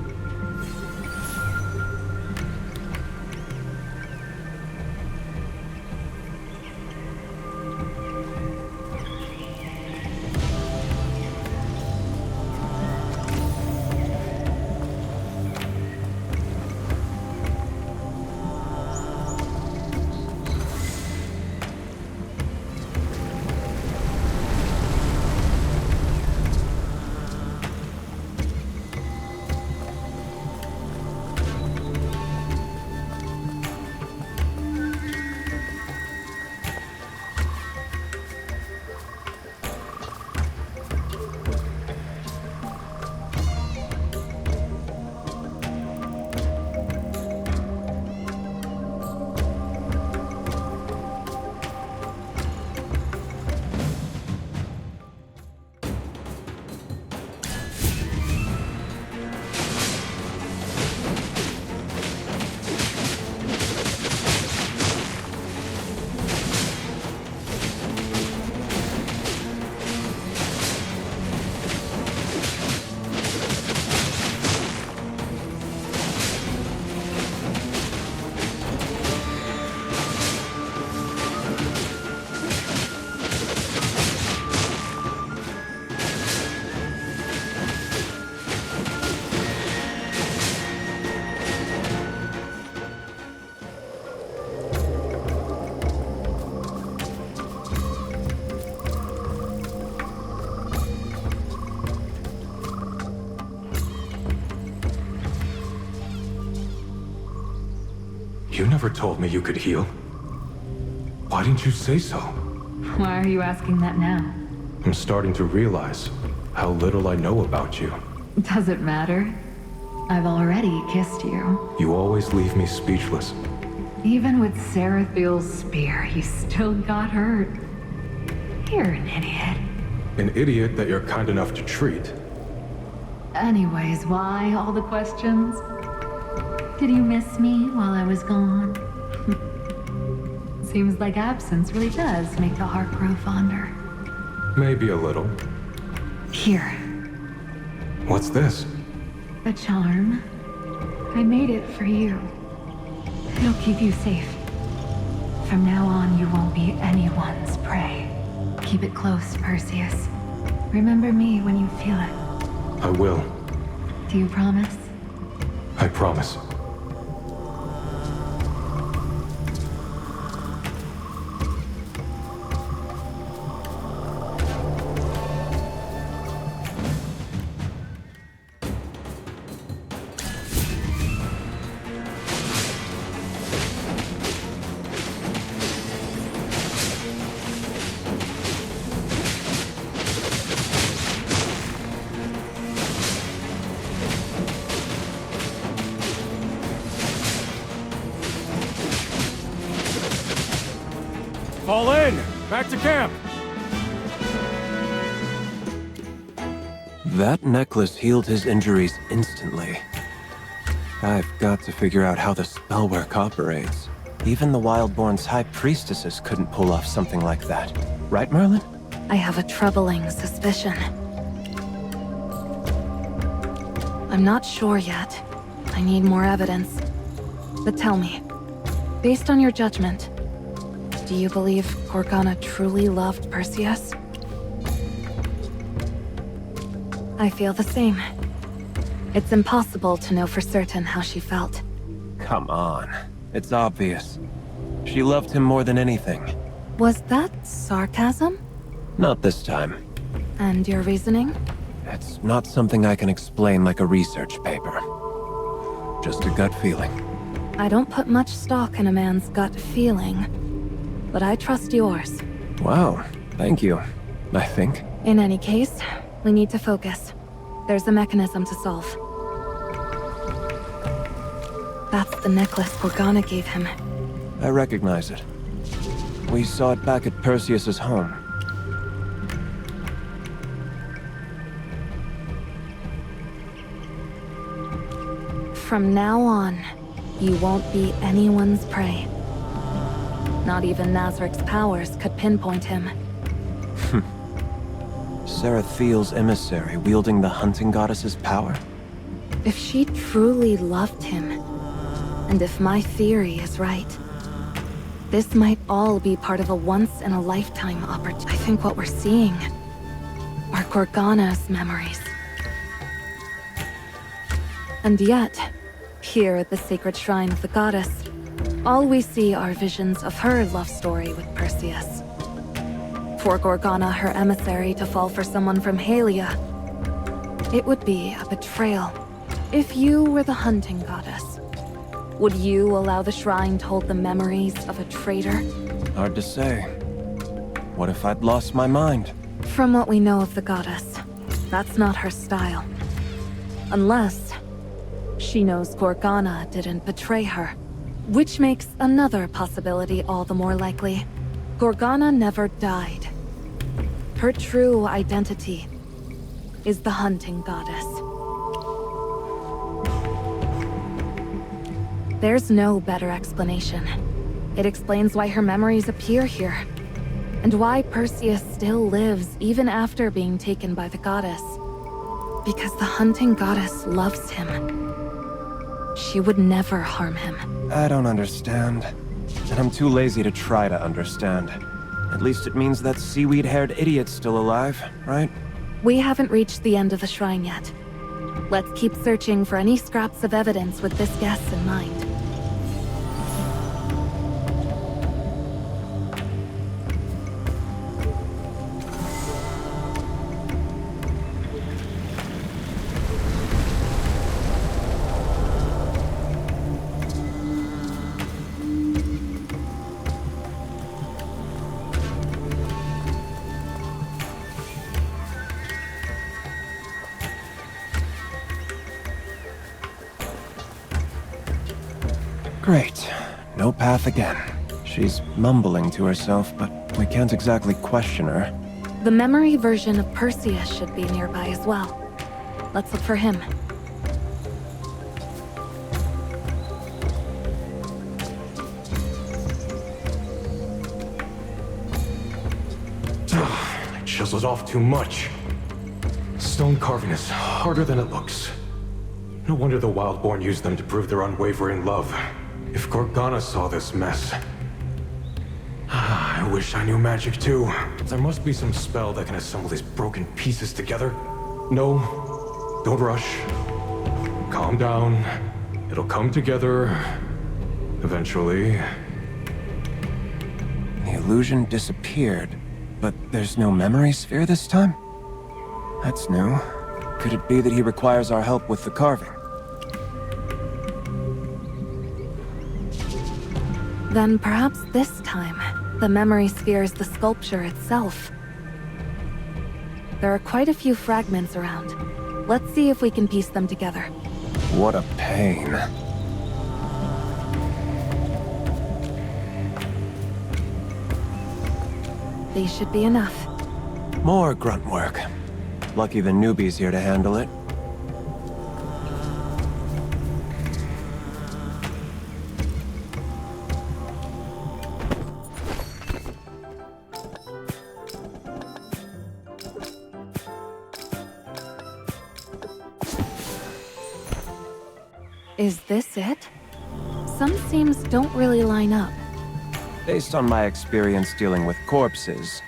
You never told me you could heal. Why didn't you say so? Why are you asking that now? I'm starting to realize how little I know about you. Does it matter? I've already kissed you. You always leave me speechless. Even with Sarathiel's spear, you still got hurt. You're an idiot. An idiot that you're kind enough to treat. Anyways, why all the questions? Did you miss me while I was gone? Seems like absence really does make the heart grow fonder. Maybe a little. Here. What's this? A charm. I made it for you. It'll keep you safe. From now on, you won't be anyone's prey. Keep it close, Perseus. Remember me when you feel it. I will. Do you promise? I promise. Fall in! Back to camp! That necklace healed his injuries instantly. I've got to figure out how the spell work operates. Even the Wildborn's high priestesses couldn't pull off something like that. Right, Merlin? I have a troubling suspicion. I'm not sure yet. I need more evidence. But tell me, based on your judgment, do you believe Gorgana truly loved Perseus? I feel the same. It's impossible to know for certain how she felt. Come on. It's obvious. She loved him more than anything. Was that sarcasm? Not this time. And your reasoning? It's not something I can explain like a research paper. Just a gut feeling. I don't put much stock in a man's gut feeling, but I trust yours. Wow, thank you, I think. In any case, we need to focus. There's a mechanism to solve. That's the necklace Gorgana gave him. I recognize it. We saw it back at Perseus's home. From now on, you won't be anyone's prey. Not even Nazric's powers could pinpoint him. Sarathiel's emissary wielding the hunting goddess's power? If she truly loved him, and if my theory is right, this might all be part of a once-in-a-lifetime opportunity. I think what we're seeing are Gorgana's memories. And yet, here at the sacred shrine of the goddess, all we see are visions of her love story with Perseus. For Gorgana, her emissary, to fall for someone from Halia, it would be a betrayal. If you were the hunting goddess, would you allow the shrine to hold the memories of a traitor? Hard to say. What if I'd lost my mind? From what we know of the goddess, that's not her style. Unless she knows Gorgana didn't betray her. Which makes another possibility all the more likely. Gorgana never died. Her true identity is the hunting goddess. There's no better explanation. It explains why her memories appear here, and why Perseus still lives even after being taken by the goddess. Because the hunting goddess loves him. She would never harm him. I don't understand. And I'm too lazy to try to understand. At least it means that seaweed-haired idiot's still alive, right? We haven't reached the end of the shrine yet. Let's keep searching for any scraps of evidence with this guess in mind. Great. No path again. She's mumbling to herself, but we can't exactly question her. The memory version of Perseus should be nearby as well. Let's look for him. I chiseled off too much. Stone carving is harder than it looks. No wonder the Wildborn used them to prove their unwavering love. If Gorgana saw this mess... I wish I knew magic too. There must be some spell that can assemble these broken pieces together. No, don't rush. Calm down. It'll come together... eventually. The illusion disappeared, but there's no memory sphere this time? That's new. Could it be that he requires our help with the carving? Then perhaps this time, the memory sphere is the sculpture itself. There are quite a few fragments around. Let's see if we can piece them together. What a pain. These should be enough. More grunt work. Lucky the newbie's here to handle it. Is this it? Some seams don't really line up. Based on my experience dealing with corpses,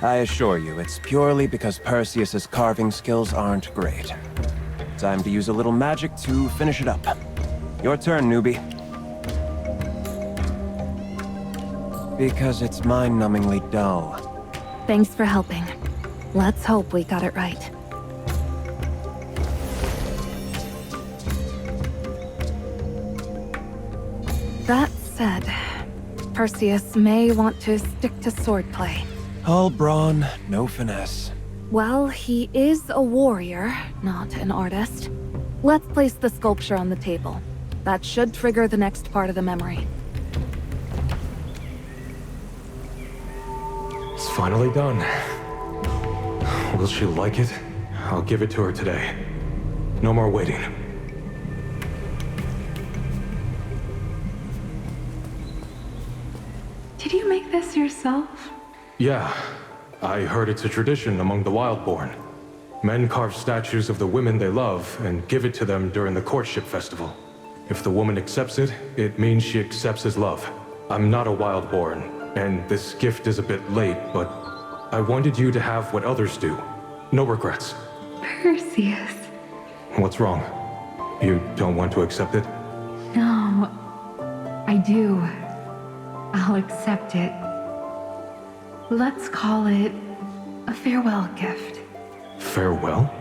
I assure you it's purely because Perseus's carving skills aren't great. Time to use a little magic to finish it up. Your turn, newbie. Because it's mind-numbingly dull. Thanks for helping. Let's hope we got it right. That said, Perseus may want to stick to swordplay. All brawn, no finesse. Well, he is a warrior, not an artist. Let's place the sculpture on the table. That should trigger the next part of the memory. It's finally done. Will she like it? I'll give it to her today. No more waiting. Did you make this yourself? Yeah. I heard it's a tradition among the Wildborn. Men carve statues of the women they love and give it to them during the courtship festival. If the woman accepts it, it means she accepts his love. I'm not a Wildborn, and this gift is a bit late, but I wanted you to have what others do. No regrets. Perseus. What's wrong? You don't want to accept it? No, I do. I'll accept it. Let's call it a farewell gift. Farewell?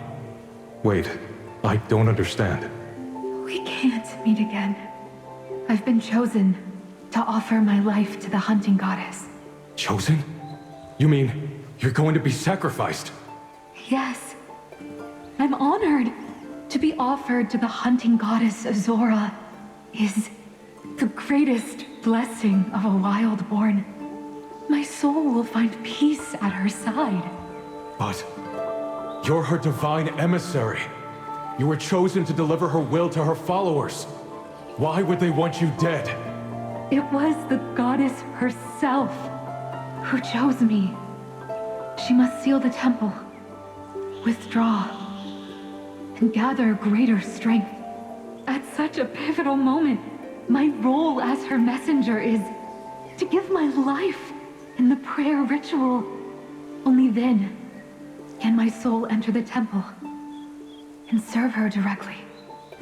Wait, I don't understand. We can't meet again. I've been chosen to offer my life to the hunting goddess. Chosen? You mean you're going to be sacrificed? Yes. I'm honored to be offered to the hunting goddess Azora. Is the greatest blessing of a Wildborn. My soul will find peace at her side. But you're her divine emissary. You were chosen to deliver her will to her followers. Why would they want you dead? It was the goddess herself who chose me. She must seal the temple, withdraw, and gather greater strength. At such a pivotal moment, my role as her messenger is to give my life in the prayer ritual. Only then can my soul enter the temple and serve her directly.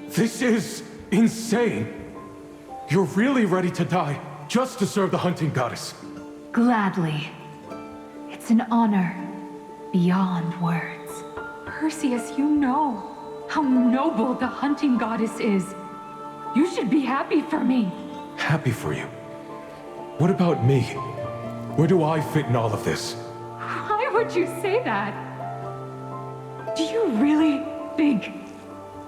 This is insane. You're really ready to die just to serve the hunting goddess. Gladly. It's an honor beyond words. Perseus, you know how noble the hunting goddess is. You should be happy for me. Happy for you? What about me? Where do I fit in all of this? Why would you say that? Do you really think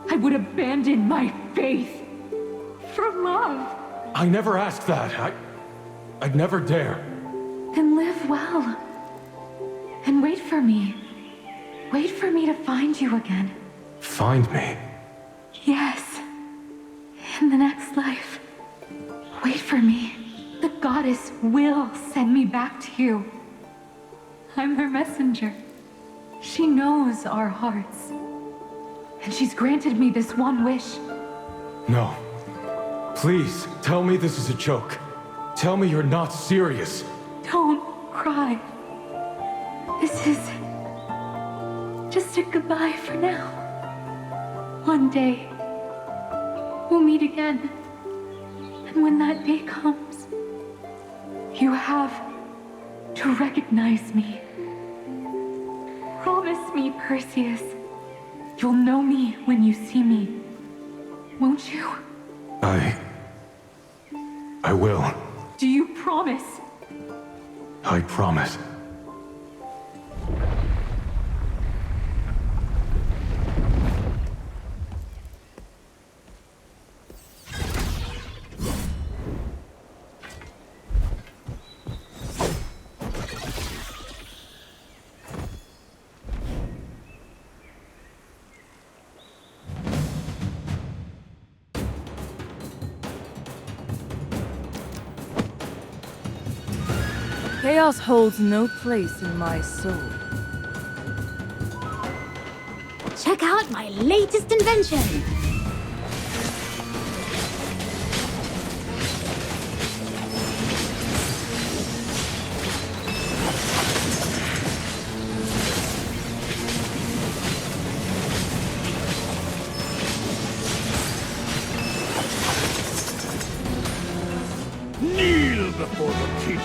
I would abandon my faith for love? I never asked that. I'd never dare. Then live well. And wait for me. Wait for me to find you again. Find me? Yes. In the next life. Wait for me. The goddess will send me back to you. I'm her messenger. She knows our hearts. And she's granted me this one wish. No. Please, tell me this is a joke. Tell me you're not serious. Don't cry. This is just a goodbye for now. One day, We'll meet again. And when that day comes, you have to recognize me. Promise me, Perseus. You'll know me when you see me. Won't you? I will. Do you promise? I promise. Chaos holds no place in my soul. Check out my latest invention! Kneel before the king!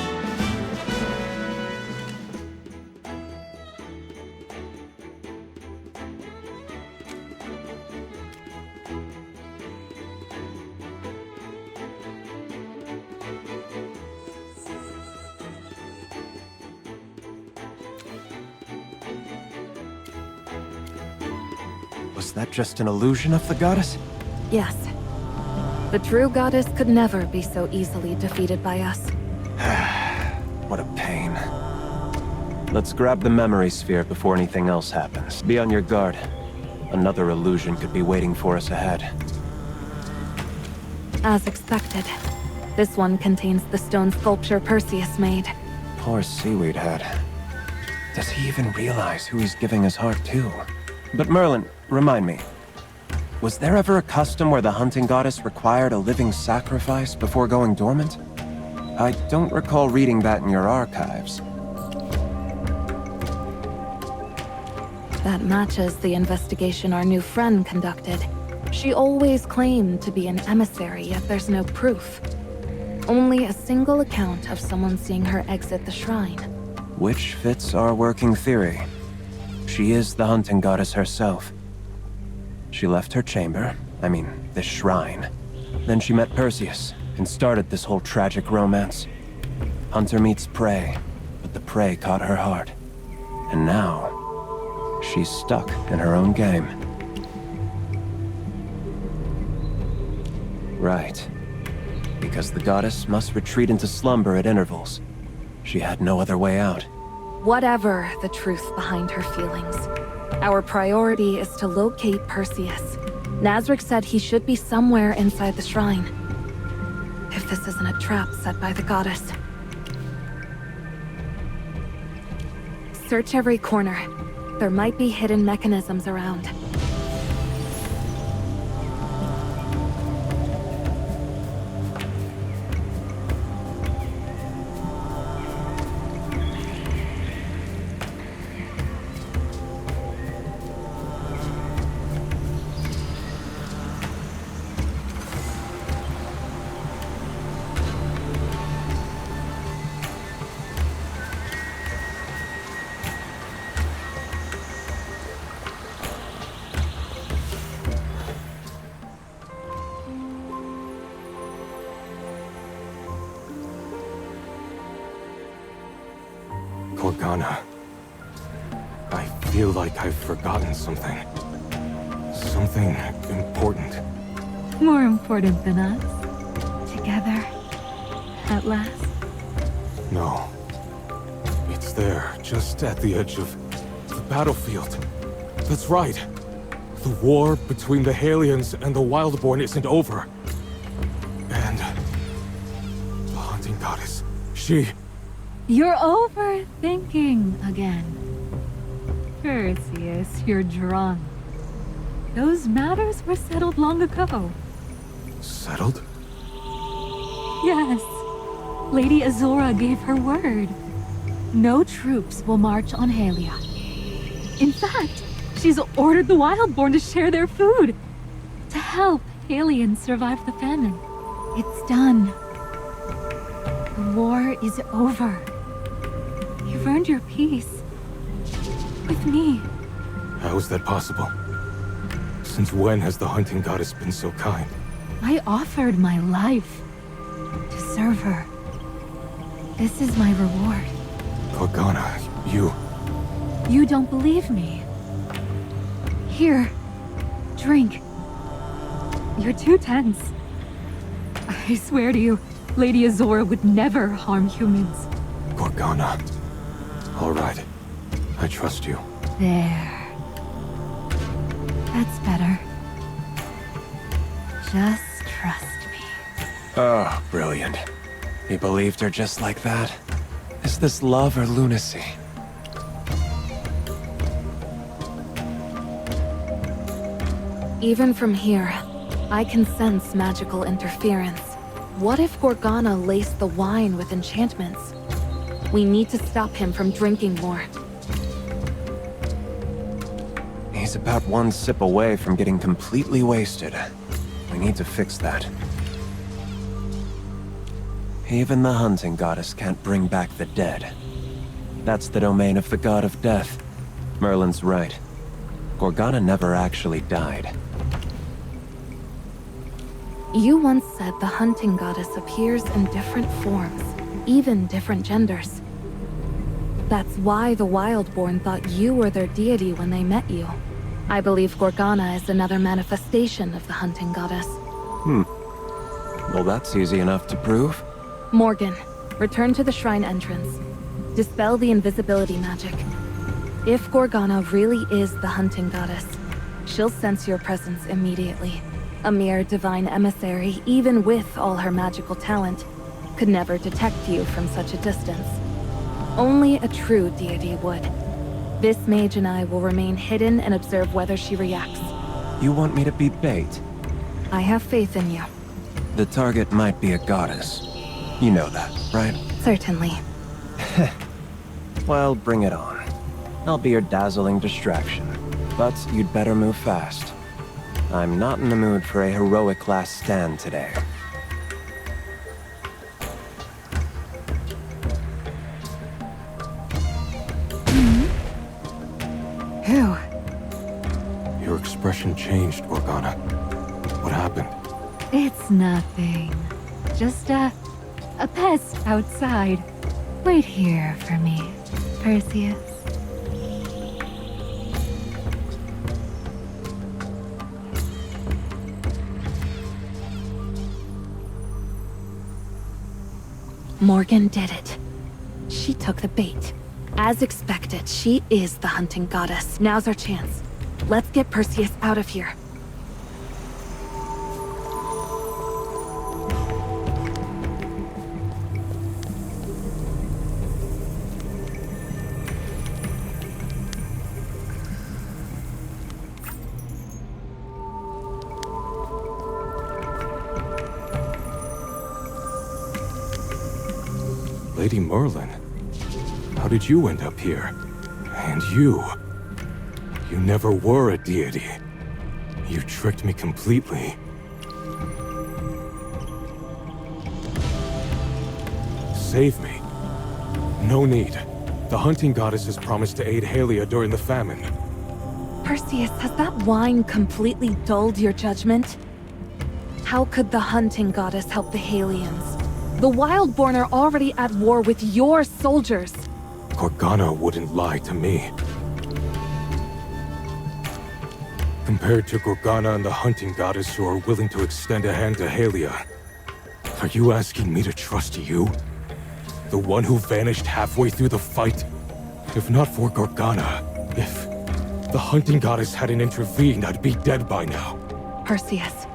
Was that just an illusion of the goddess? Yes. The true goddess could never be so easily defeated by us. What a pain. Let's grab the memory sphere before anything else happens. Be on your guard. Another illusion could be waiting for us ahead. As expected, this one contains the stone sculpture Perseus made. Poor seaweed head. Does he even realize who he's giving his heart to? But Merlin, remind me. Was there ever a custom where the hunting goddess required a living sacrifice before going dormant? I don't recall reading that in your archives. That matches the investigation our new friend conducted. She always claimed to be an emissary, yet there's no proof. Only a single account of someone seeing her exit the shrine. Which fits our working theory. She is the hunting goddess herself. She left her chamber, this shrine. Then she met Perseus, and started this whole tragic romance. Hunter meets prey, but the prey caught her heart. And now, she's stuck in her own game. Right. Because the goddess must retreat into slumber at intervals. She had no other way out. Whatever the truth behind her feelings, our priority is to locate Perseus. Nazric said he should be somewhere inside the shrine. If this isn't a trap set by the goddess. Search every corner. There might be hidden mechanisms around. Morgana. I feel like I've forgotten something. Something important. More important than us? Together? At last? No. It's there, just at the edge of the battlefield. That's right. The war between the Halians and the Wildborn isn't over. And the hunting goddess, she... You're overthinking again. Perseus, you're drunk. Those matters were settled long ago. Settled? Yes. Lady Azora gave her word. No troops will march on Halia. In fact, she's ordered the Wildborn to share their food. To help aliens survived the famine. It's done. The war is over. You've earned your peace. With me. How is that possible? Since when has the hunting goddess been so kind? I offered my life to serve her. This is my reward. Gorgana, you... You don't believe me. Here, drink. You're too tense. I swear to you, Lady Azora would never harm humans. Gorgana. All right. I trust you. There. That's better. Just trust me. Oh, brilliant. He believed her just like that? Is this love or lunacy? Even from here, I can sense magical interference. What if Gorgana laced the wine with enchantments? We need to stop him from drinking more. He's about one sip away from getting completely wasted. We need to fix that. Even the hunting goddess can't bring back the dead. That's the domain of the god of death. Merlin's right. Gorgana never actually died. You once said the hunting goddess appears in different forms, even different genders. That's why the Wildborn thought you were their deity when they met you. I believe Gorgana is another manifestation of the hunting goddess. Well, that's easy enough to prove. Morgan, return to the shrine entrance. Dispel the invisibility magic. If Gorgana really is the hunting goddess, she'll sense your presence immediately. A mere divine emissary, even with all her magical talent, could never detect you from such a distance. Only a true deity would. This mage and I will remain hidden and observe whether she reacts. You want me to be bait? I have faith in you. The target might be a goddess. You know that, right? Certainly. Well, bring it on. I'll be your dazzling distraction. But you'd better move fast. I'm not in the mood for a heroic last stand today. Who? Your expression changed, Gorgana. What happened? It's nothing. Just a pest outside. Wait here for me, Perseus. Morgan did it. She took the bait. As expected, she is the hunting goddess. Now's our chance. Let's get Perseus out of here. Lady Merlin, how did you end up here? And you never were a deity. You tricked me completely. Save me. No need. The hunting goddess has promised to aid Halia during the famine. Perseus, has that wine completely dulled your judgment? How could the hunting goddess help the Halians? The Wildborn are already at war with your soldiers. Gorgana wouldn't lie to me. Compared to Gorgana and the hunting goddess who are willing to extend a hand to Halia, are you asking me to trust you? The one who vanished halfway through the fight? If not for Gorgana, if the hunting goddess hadn't intervened, I'd be dead by now. Perseus,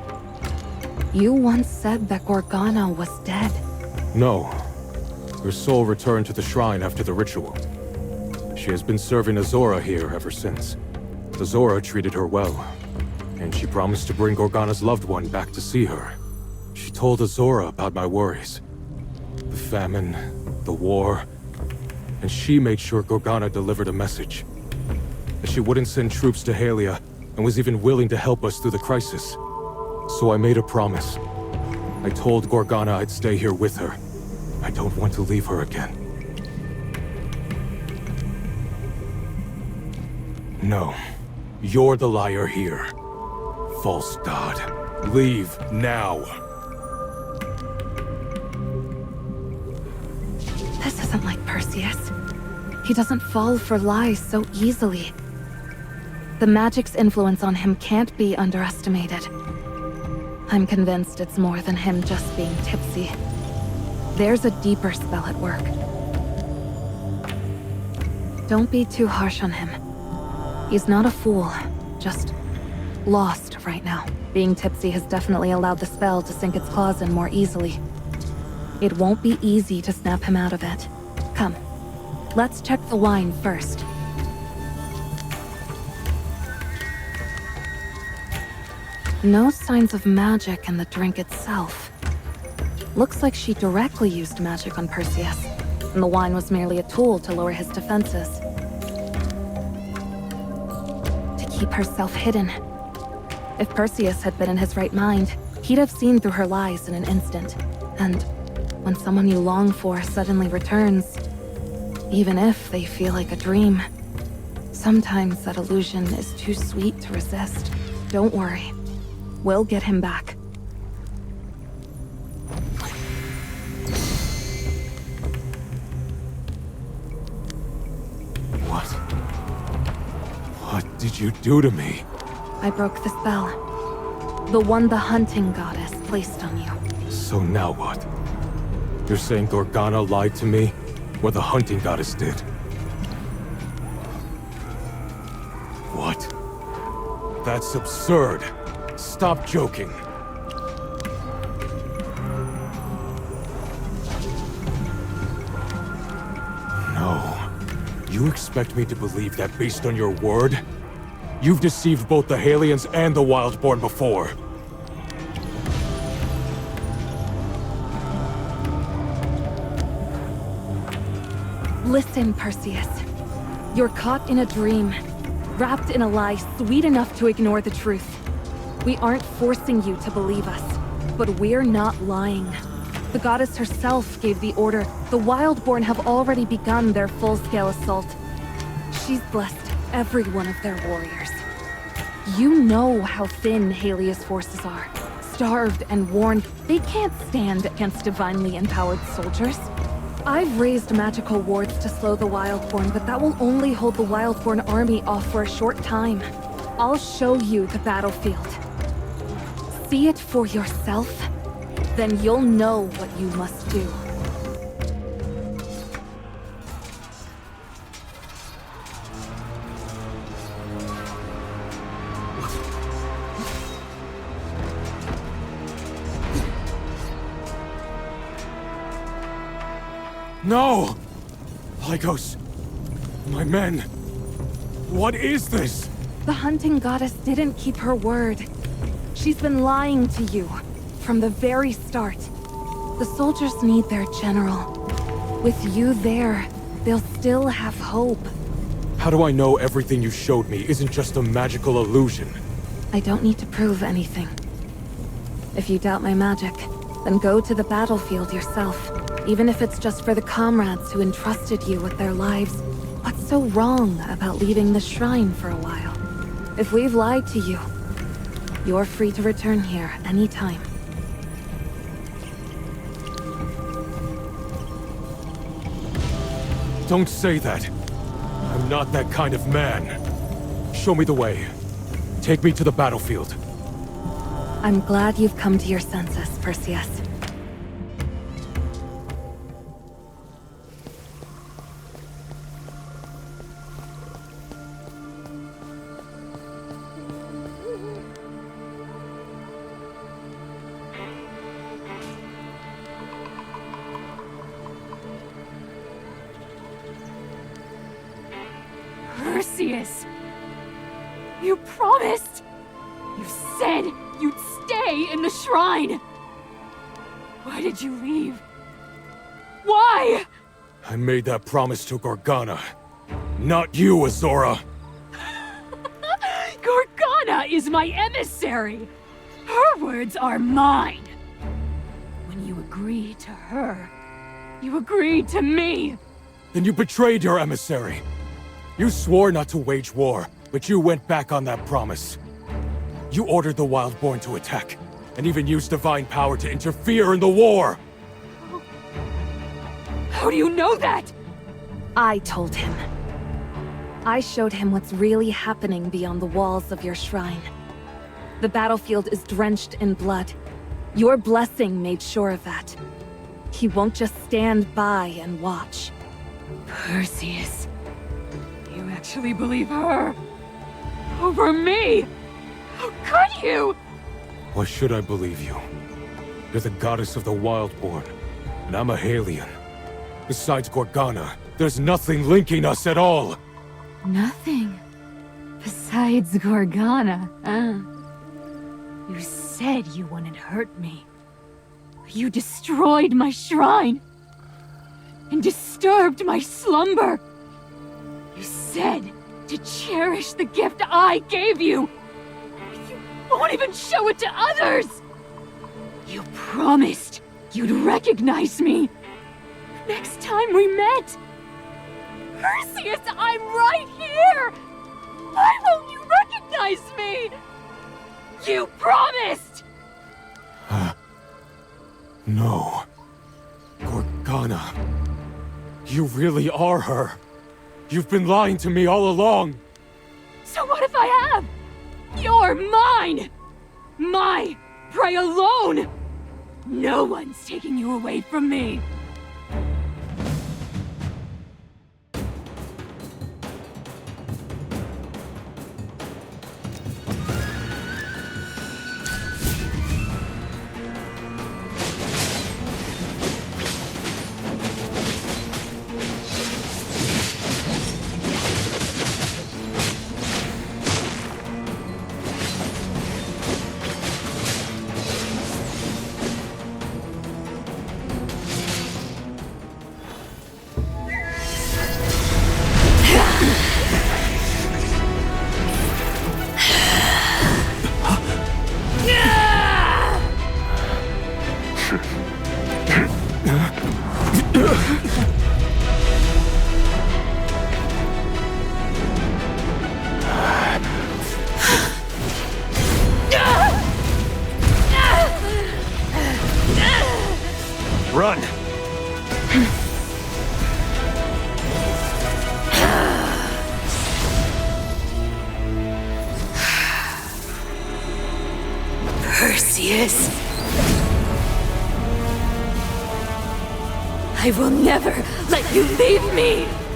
you once said that Gorgana was dead. No. Her soul returned to the shrine after the ritual. She has been serving Azora here ever since. Azora treated her well, and she promised to bring Gorgana's loved one back to see her. She told Azora about my worries. The famine, the war, and she made sure Gorgana delivered a message. That she wouldn't send troops to Halia, and was even willing to help us through the crisis. So I made a promise. I told Gorgana I'd stay here with her. I don't want to leave her again. No. You're the liar here. False god. Leave now. This isn't like Perseus. He doesn't fall for lies so easily. The magic's influence on him can't be underestimated. I'm convinced it's more than him just being tipsy. There's a deeper spell at work. Don't be too harsh on him. He's not a fool, just lost right now. Being tipsy has definitely allowed the spell to sink its claws in more easily. It won't be easy to snap him out of it. Come, let's check the wine first. No signs of magic in the drink itself. Looks like she directly used magic on Perseus, and the wine was merely a tool to lower his defenses. To keep herself hidden. If Perseus had been in his right mind, he'd have seen through her lies in an instant. And when someone you long for suddenly returns, even if they feel like a dream, sometimes that illusion is too sweet to resist. Don't worry. We'll get him back. What did you do to me? I broke the spell. The one the hunting goddess placed on you. So now what? You're saying Gorgana lied to me? Or the hunting goddess did? What? That's absurd. Stop joking. No. You expect me to believe that based on your word? You've deceived both the Halians and the Wildborn before. Listen, Perseus. You're caught in a dream, wrapped in a lie sweet enough to ignore the truth. We aren't forcing you to believe us, but we're not lying. The goddess herself gave the order. The Wildborn have already begun their full-scale assault. She's blessed every one of their warriors. You know how thin Halia's forces are. Starved and worn, they can't stand against divinely empowered soldiers. I've raised magical wards to slow the Wildborn, but that will only hold the Wildborn army off for a short time. I'll show you the battlefield. See it for yourself, then you'll know what you must do. No! Lygos! My men! What is this? The hunting goddess didn't keep her word. She's been lying to you from the very start. The soldiers need their general. With you there, they'll still have hope. How do I know everything you showed me isn't just a magical illusion? I don't need to prove anything. If you doubt my magic, then go to the battlefield yourself. Even if it's just for the comrades who entrusted you with their lives. What's so wrong about leaving the shrine for a while? If we've lied to you, you're free to return here anytime. Don't say that. I'm not that kind of man. Show me the way. Take me to the battlefield. I'm glad you've come to your senses, Perseus. Perseus! You promised! You said you'd stay in the shrine! Why did you leave? Why? I made that promise to Gorgana. Not you, Azora! Gorgana is my emissary! Her words are mine. When you agree to her, you agreed to me. Then you betrayed your emissary. You swore not to wage war, but you went back on that promise. You ordered the Wildborn to attack, and even used divine power to interfere in the war! How do you know that? I told him. I showed him what's really happening beyond the walls of your shrine. The battlefield is drenched in blood. Your blessing made sure of that. He won't just stand by and watch. Perseus, you actually believe her over me? How could you? Why should I believe you? You're the goddess of the Wildborn, and I'm a Halion. Besides Gorgana, there's nothing linking us at all! Nothing. Besides Gorgana, You said you wouldn't hurt me. You destroyed my shrine. And disturbed my slumber. You said to cherish the gift I gave you. You won't even show it to others! You promised you'd recognize me next time we met. Perseus, I'm right here! Why won't you recognize me? You promised! No. Gorgana. You really are her. You've been lying to me all along. So what if I have? You're mine! My prey alone! No one's taking you away from me. Run! Perseus! I will never let you leave me!